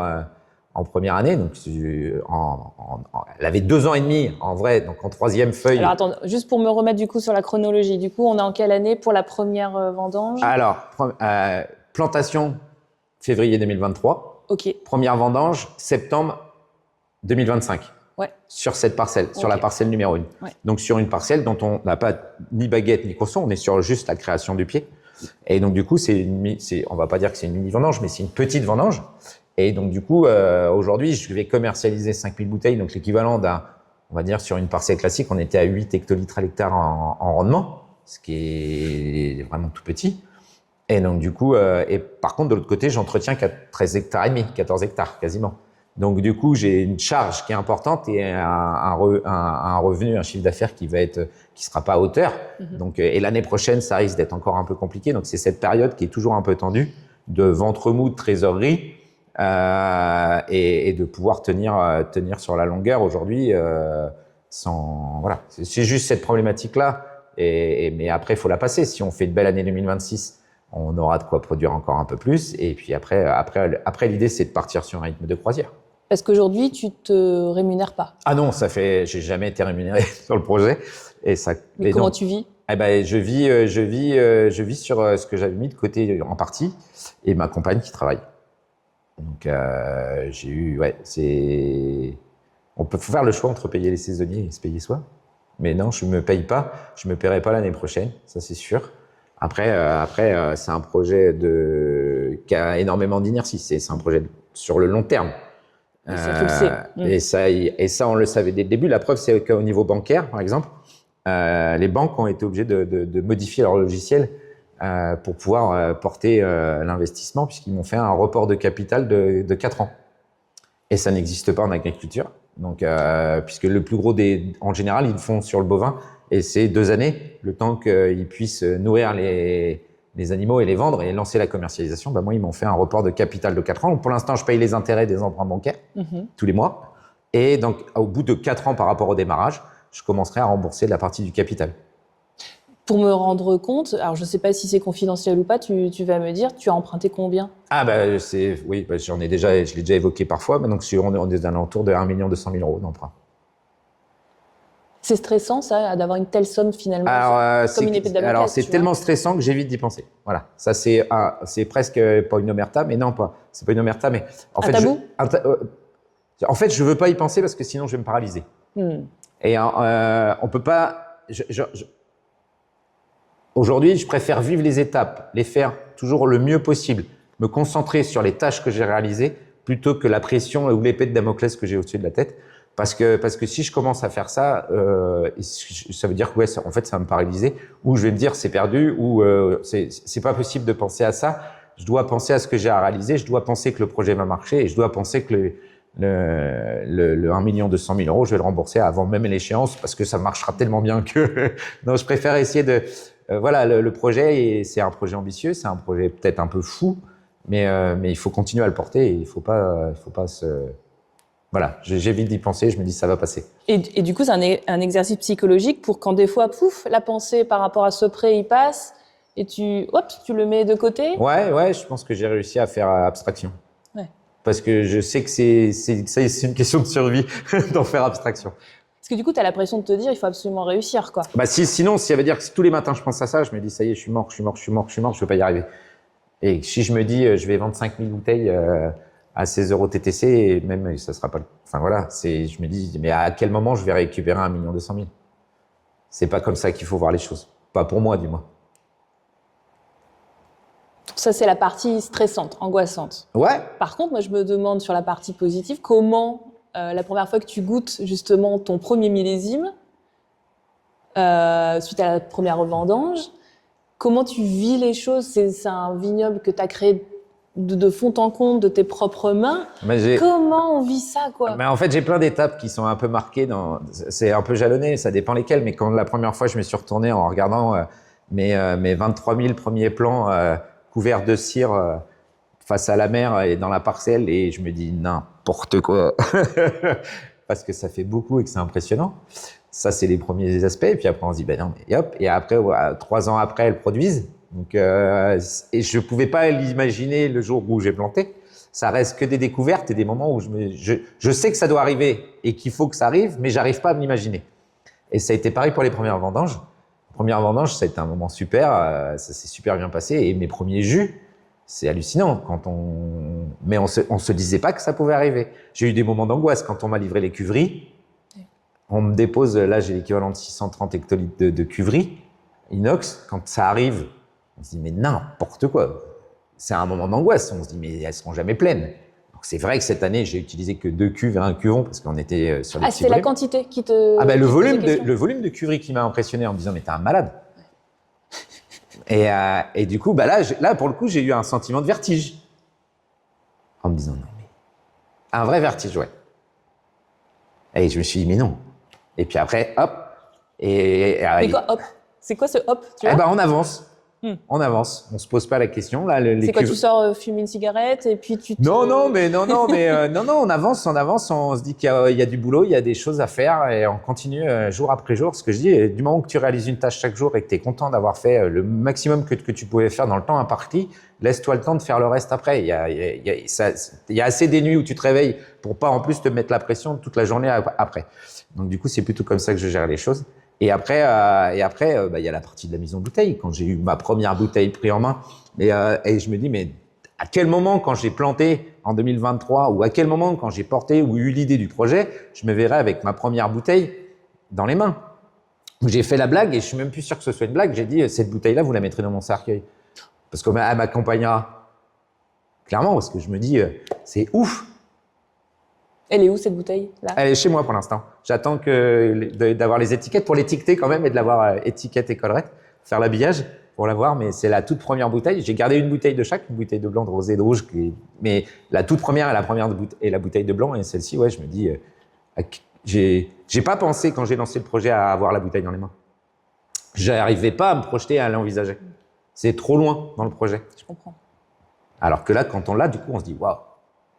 année. Donc, elle avait 2 ans et demi en vrai, donc en 3e feuille. Alors attends, juste pour me remettre du coup sur la chronologie. Du coup, on est en quelle année pour la première vendange? Alors, plantation, février 2023. Ok. Première vendange, septembre 2025. Ouais. Sur cette parcelle, sur la parcelle numéro 1. Ouais. Donc, sur une parcelle dont on n'a pas ni baguette ni courson, on est sur juste la création du pied. Et donc, du coup, on va pas dire que c'est une mini-vendange, mais c'est une petite vendange. Et donc, du coup, aujourd'hui, je vais commercialiser 5000 bouteilles, donc l'équivalent on va dire, sur une parcelle classique, on était à 8 hectolitres à l'hectare en rendement, ce qui est vraiment tout petit. Et donc, du coup, et par contre, de l'autre côté, j'entretiens 13 hectares et demi, 14 hectares quasiment. Donc, du coup, j'ai une charge qui est importante et un revenu, un chiffre d'affaires qui sera pas à hauteur. Donc, et l'année prochaine, ça risque d'être encore un peu compliqué. Donc, c'est cette période qui est toujours un peu tendue de ventre mou, de trésorerie, et de pouvoir tenir sur la longueur aujourd'hui, voilà. C'est juste cette problématique-là. Mais après, il faut la passer. Si on fait une belle année 2026, on aura de quoi produire encore un peu plus. Et puis après l'idée, c'est de partir sur un rythme de croisière. Parce qu'aujourd'hui, tu te rémunères pas. Ah non, j'ai jamais été rémunéré sur le projet. Mais comment tu vis? Eh ben, je vis sur ce que j'avais mis de côté en partie et ma compagne qui travaille. Donc, on peut faire le choix entre payer les saisonniers et se payer soi. Mais non, je me paye pas. Je me paierai pas l'année prochaine, ça c'est sûr. Après, c'est un projet qui a énormément d'inertie. C'est un projet sur le long terme. Et ça, tu le sais. Et ça, on le savait dès le début. La preuve, c'est qu'au niveau bancaire, par exemple, les banques ont été obligées de modifier leur logiciel pour pouvoir porter l'investissement, puisqu'ils m'ont fait un report de capital de 4 ans. Et ça n'existe pas en agriculture. Donc, puisque le plus gros en général, ils le font sur le bovin, et c'est 2 années, le temps qu'ils puissent nourrir les animaux et les vendre et lancer la commercialisation. Moi, ils m'ont fait un report de capital de 4 ans. Donc, pour l'instant, je paye les intérêts des emprunts bancaires tous les mois. Et donc, au bout de 4 ans par rapport au démarrage, je commencerai à rembourser la partie du capital. Pour me rendre compte, alors je ne sais pas si c'est confidentiel ou pas, tu vas me dire, tu as emprunté combien? Oui, je l'ai déjà évoqué parfois, mais donc on est à l'entour de 1 200 000 € d'emprunt. C'est stressant, ça, d'avoir une telle somme finalement, comme une épée de Damoclès. Alors, c'est tellement stressant que j'évite d'y penser. Voilà. Ça, c'est presque pas une omerta, mais non, c'est pas une omerta, mais en fait, tabou? Je veux pas y penser parce que sinon, je vais me paralyser. Et on peut pas. Aujourd'hui, je préfère vivre les étapes, les faire toujours le mieux possible, me concentrer sur les tâches que j'ai réalisées plutôt que la pression ou l'épée de Damoclès que j'ai au-dessus de la tête. Parce que si je commence à faire ça, ça veut dire que en fait, ça va me paralyser, ou je vais me dire c'est perdu, ou c'est pas possible de penser à ça. Je dois penser à ce que j'ai à réaliser, je dois penser que le projet va marcher, et je dois penser que le 1 200 000 €, je vais le rembourser avant même l'échéance, parce que ça marchera tellement bien que non, je préfère essayer de voilà, le projet, c'est un projet ambitieux, c'est un projet peut-être un peu fou, mais il faut continuer à le porter, et il faut pas se... Voilà, j'évite d'y penser, je me dis ça va passer. Et du coup, c'est un exercice psychologique pour quand des fois, pouf, la pensée par rapport à ce prêt, il passe, et tu le mets de côté. Ouais, je pense que j'ai réussi à faire abstraction. Ouais. Parce que je sais que c'est une question de survie d'en faire abstraction. Parce que du coup, tu as la pression de te dire, il faut absolument réussir, quoi. Sinon, ça veut dire que si tous les matins je pense à ça, je me dis ça y est, je suis mort, je vais pas y arriver. Et si je me dis, je vais vendre 5000 bouteilles à 16 € TTC, et même ça sera pas. Enfin voilà, je me dis, mais à quel moment je vais récupérer 1 200 000 €? C'est pas comme ça qu'il faut voir les choses. Pas pour moi, du moins. Ça, c'est la partie stressante, angoissante. Ouais. Par contre, moi, je me demande sur la partie positive, comment la première fois que tu goûtes justement ton premier millésime, suite à la première vendange, comment tu vis les choses? C'est un vignoble que tu as créé de fond en comble, de tes propres mains. Comment on vit ça, quoi? En fait, j'ai plein d'étapes qui sont un peu marquées. C'est un peu jalonné, ça dépend lesquelles. Mais quand la première fois, je me suis retourné en regardant mes 23 000 premiers plants couverts de cire face à la mer et dans la parcelle, et je me dis n'importe quoi parce que ça fait beaucoup et que c'est impressionnant. Ça, c'est les premiers aspects. Et puis après, on se dit, ben non, mais hop. Et après, 3 ans après, elles produisent. Donc, et je pouvais pas l'imaginer le jour où j'ai planté. Ça reste que des découvertes et des moments où je sais que ça doit arriver et qu'il faut que ça arrive, mais j'arrive pas à me l'imaginer. Et ça a été pareil pour les premières vendanges. Les premières vendanges, ça a été un moment super. Ça s'est super bien passé. Et mes premiers jus, c'est hallucinant. Mais on se disait pas que ça pouvait arriver. J'ai eu des moments d'angoisse quand on m'a livré les cuveries. On me dépose, là j'ai l'équivalent de 630 hectolitres de cuverie inox. Quand ça arrive, on se dit mais n'importe quoi. C'est un moment d'angoisse. On se dit mais elles seront jamais pleines. Donc c'est vrai que cette année j'ai utilisé que 2 cuves et 1 cuveron parce qu'on était sur les petits c'était la quantité qui te. Ah ben le volume de cuverie qui m'a impressionné en me disant mais t'es un malade. Et du coup là pour le coup j'ai eu un sentiment de vertige en me disant non mais un vrai vertige ouais. Et je me suis dit mais non. Et puis après, hop. Mais quoi, hop? C'est quoi ce hop? On avance. On avance. On se pose pas la question. Là, c'est quoi, tu sors fumer une cigarette et puis tu te... Non, on avance. On se dit qu'il y a du boulot, il y a des choses à faire et on continue jour après jour. Ce que je dis, du moment que tu réalises une tâche chaque jour et que tu es content d'avoir fait le maximum que tu pouvais faire dans le temps imparti, laisse-toi le temps de faire le reste après. Il y a assez des nuits où tu te réveilles pour pas en plus te mettre la pression toute la journée après. Donc du coup, c'est plutôt comme ça que je gère les choses. Et après, il y a la partie de la mise en bouteille. Quand j'ai eu ma première bouteille prise en main, et je me dis, mais à quel moment, quand j'ai planté en 2023, ou à quel moment, quand j'ai porté ou eu l'idée du projet, je me verrai avec ma première bouteille dans les mains. J'ai fait la blague, et je suis même plus sûr que ce soit une blague. J'ai dit, cette bouteille-là, vous la mettrez dans mon cercueil, parce qu'elle m'accompagnera. Clairement, parce que je me dis, c'est ouf. Elle est où cette bouteille là? Elle est chez moi pour l'instant. J'attends d'avoir les étiquettes pour l'étiqueter quand même et de l'avoir étiquette et collerette, faire l'habillage pour l'avoir. Mais c'est la toute première bouteille. J'ai gardé une bouteille de chaque, une bouteille de blanc, de rosé, de rouge. Mais la toute première est la bouteille de blanc et celle-ci, ouais, je me dis, j'ai pas pensé quand j'ai lancé le projet à avoir la bouteille dans les mains. J'arrivais pas à me projeter, à l'envisager. C'est trop loin dans le projet. Je comprends. Alors que là, quand on l'a, du coup, on se dit waouh.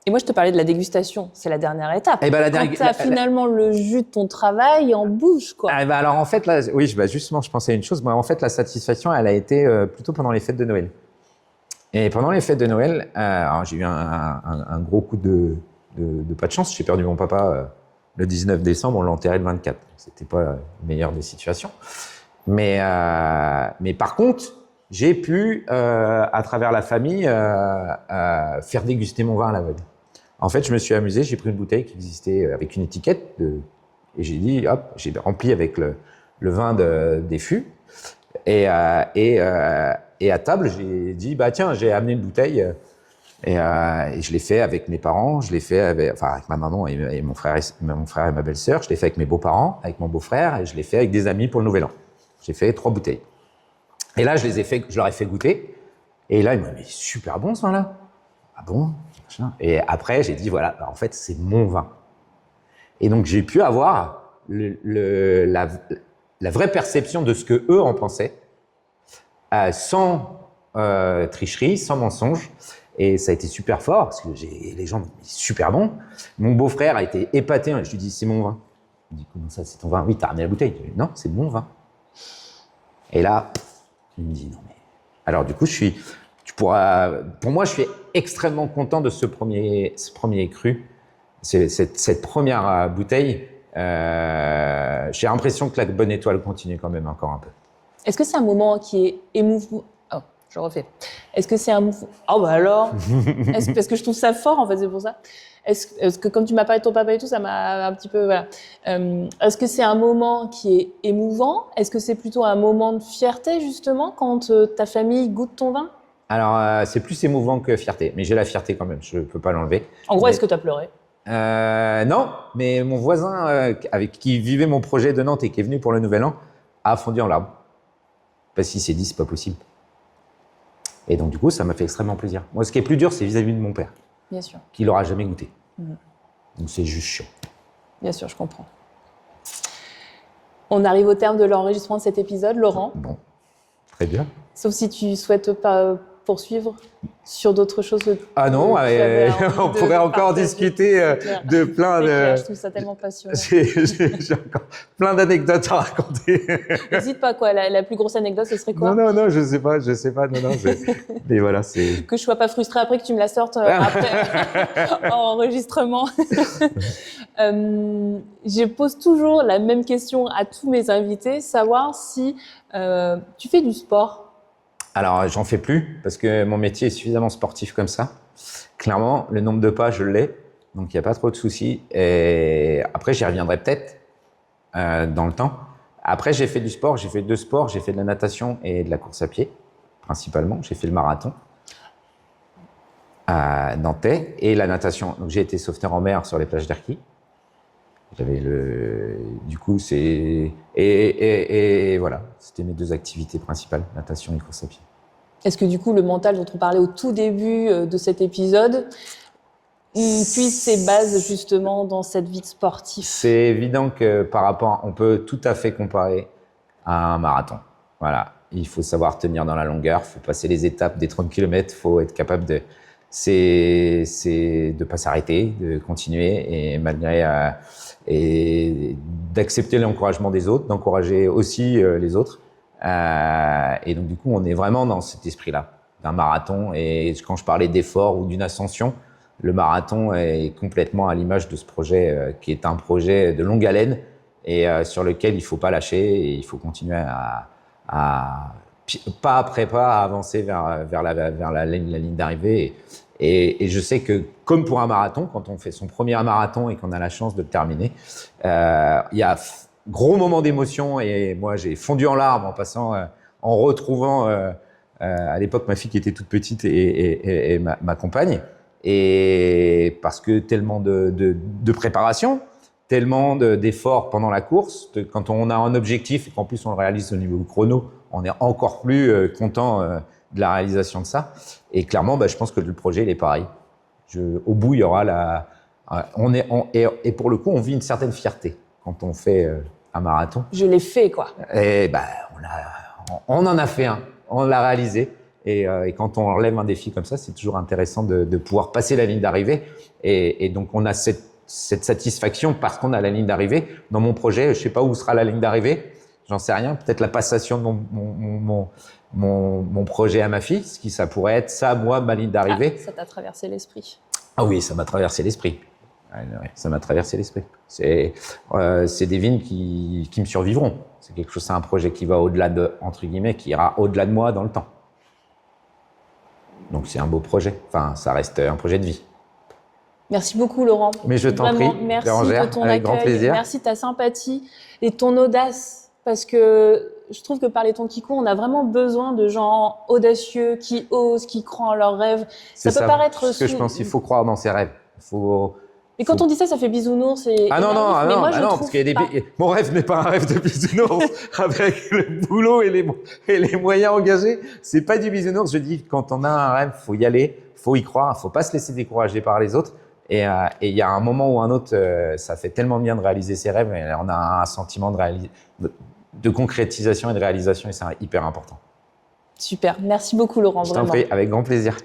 Et moi, je te parlais de la dégustation. C'est la dernière étape. Et quand tu as finalement le jus de ton travail en bouche, quoi. Alors, en fait, là, oui, justement, je pensais à une chose. Moi, en fait, la satisfaction, elle a été plutôt pendant les fêtes de Noël. Et pendant les fêtes de Noël, j'ai eu un gros coup de pas de chance. J'ai perdu mon papa le 19 décembre, on l'a enterré le 24. C'était pas la meilleure des situations. Mais par contre, j'ai pu, à travers la famille, faire déguster mon vin à l'aveugle. En fait, je me suis amusé, j'ai pris une bouteille qui existait avec une étiquette et j'ai dit, hop, j'ai rempli avec le vin des fûts. Et à table, j'ai dit, bah tiens, j'ai amené une bouteille et je l'ai fait avec mes parents, je l'ai fait avec ma maman et mon frère et ma belle-sœur, je l'ai fait avec mes beaux-parents, avec mon beau-frère et je l'ai fait avec des amis pour le Nouvel An. J'ai fait 3 bouteilles. Et là, je leur ai fait goûter. Et là, ils m'ont dit, mais super bon ce vin-là. Ah bon? Et après, j'ai dit, voilà, en fait, c'est mon vin. Et donc, j'ai pu avoir la vraie perception de ce que eux en pensaient, sans tricherie, sans mensonge. Et ça a été super fort, parce que les gens m'ont dit, super bon. Mon beau-frère a été épaté. Je lui ai dit, c'est mon vin. Il me dit, comment ça, c'est ton vin? Oui, t'as ramené la bouteille. Je lui ai dit, non, c'est mon vin. Et là, il me dit, non mais... Alors du coup, pour moi, je suis extrêmement content de ce premier cru, cette première bouteille. J'ai l'impression que la bonne étoile continue quand même encore un peu. Est-ce que c'est un moment qui est émouvant? Oh, je refais. Est-ce que c'est un... Oh bah alors parce que je trouve ça fort en fait, c'est pour ça. Est-ce que comme tu m'as parlé de ton papa et tout, ça m'a un petit peu... Voilà. Est-ce que c'est un moment qui est émouvant? Est-ce que c'est plutôt un moment de fierté, justement, quand ta famille goûte ton vin? Alors, c'est plus émouvant que fierté, mais j'ai la fierté quand même, je ne peux pas l'enlever. En gros, est-ce que tu as pleuré? Non, mais mon voisin avec qui vivait mon projet de Nantes et qui est venu pour le Nouvel An a fondu en larmes. Parce qu'il s'est dit, c'est pas possible. Et donc, du coup, ça m'a fait extrêmement plaisir. Moi, ce qui est plus dur, c'est vis-à-vis de mon père. Bien sûr. Qui l'aura jamais goûté. Donc c'est juste chiant. Bien sûr, je comprends. On arrive au terme de l'enregistrement de cet épisode, Laurent. Bon, très bien. Sauf si tu souhaites pas poursuivre sur d'autres choses que Ah non, on pourrait encore discuter de plein de... Clair, je trouve ça tellement passionnant. J'ai encore plein d'anecdotes à raconter. N'hésite pas, quoi. La plus grosse anecdote, ce serait quoi? Non, je sais pas. Non, mais voilà, c'est... Que je sois pas frustrée après que tu me la sortes après en enregistrement. Je pose toujours la même question à tous mes invités, savoir si tu fais du sport. Alors, j'en fais plus parce que mon métier est suffisamment sportif comme ça. Clairement, le nombre de pas, je l'ai, donc il n'y a pas trop de soucis. Et après, j'y reviendrai peut-être dans le temps. Après, j'ai fait du sport, j'ai fait 2 sports, j'ai fait de la natation et de la course à pied, principalement. J'ai fait le marathon à Nantais et la natation. Donc, j'ai été sauveteur en mer sur les plages d'Erquy. Du coup, et voilà, c'était mes 2 activités principales, natation et course à pied. Est-ce que du coup, le mental dont on parlait au tout début de cet épisode puise ses bases justement dans cette vie de sportif? C'est évident que on peut tout à fait comparer à un marathon. Voilà, il faut savoir tenir dans la longueur, il faut passer les étapes des 30 km, il faut être capable de pas s'arrêter, de continuer et d'accepter l'encouragement des autres, d'encourager aussi les autres. Et donc du coup, on est vraiment dans cet esprit-là d'un marathon. Et quand je parlais d'effort ou d'une ascension, le marathon est complètement à l'image de ce projet qui est un projet de longue haleine et sur lequel il faut pas lâcher et il faut continuer à pas après pas à avancer vers la ligne d'arrivée. Et je sais que, comme pour un marathon, quand on fait son premier marathon et qu'on a la chance de le terminer, il y a gros moment d'émotion et moi, j'ai fondu en larmes en passant, en retrouvant à l'époque ma fille qui était toute petite et ma compagne. Et parce que tellement de préparation, tellement d'efforts pendant la course, quand on a un objectif et qu'en plus on le réalise au niveau chrono, on est encore plus content de la réalisation de ça. Et clairement, je pense que le projet, il est pareil. Au bout, il y aura et pour le coup, on vit une certaine fierté quand on fait un marathon. Je l'ai fait, quoi. Et on en a fait un, on l'a réalisé. Et quand on relève un défi comme ça, c'est toujours intéressant de pouvoir passer la ligne d'arrivée. Et donc, on a cette satisfaction parce qu'on a la ligne d'arrivée. Dans mon projet, je sais pas où sera la ligne d'arrivée. J'en sais rien. Peut-être la passation de mon projet à ma fille, ça pourrait être ça, moi, ma ligne d'arrivée. Ça t'a traversé l'esprit. Ah oui, ça m'a traversé l'esprit. Ouais, ça m'a traversé l'esprit. C'est des vignes qui me survivront. C'est quelque chose, c'est un projet qui va au-delà entre guillemets, qui ira au-delà de moi dans le temps. Donc c'est un beau projet. Enfin, ça reste un projet de vie. Merci beaucoup, Laurent. Mais je t'en prie, merci Bérangère, de ton avec accueil, grand plaisir. merci de ta sympathie et de ton audace, parce que je trouve que par les temps qui courent, on a vraiment besoin de gens audacieux, qui osent, qui croient en leurs rêves. Ça peut paraître... C'est ce que je pense, il faut croire dans ses rêves. Mais quand on dit ça, ça fait bisounours et... Parce qu'il y a mon rêve n'est pas un rêve de bisounours avec le boulot et les moyens engagés. C'est pas du bisounours. Je dis, quand on a un rêve, faut y aller, faut y croire, faut pas se laisser décourager par les autres. Et il y a un moment ou un autre, ça fait tellement bien de réaliser ses rêves et on a un sentiment de concrétisation et de réalisation et c'est hyper important. Super. Merci beaucoup, Laurent. Je t'en prie, avec grand plaisir.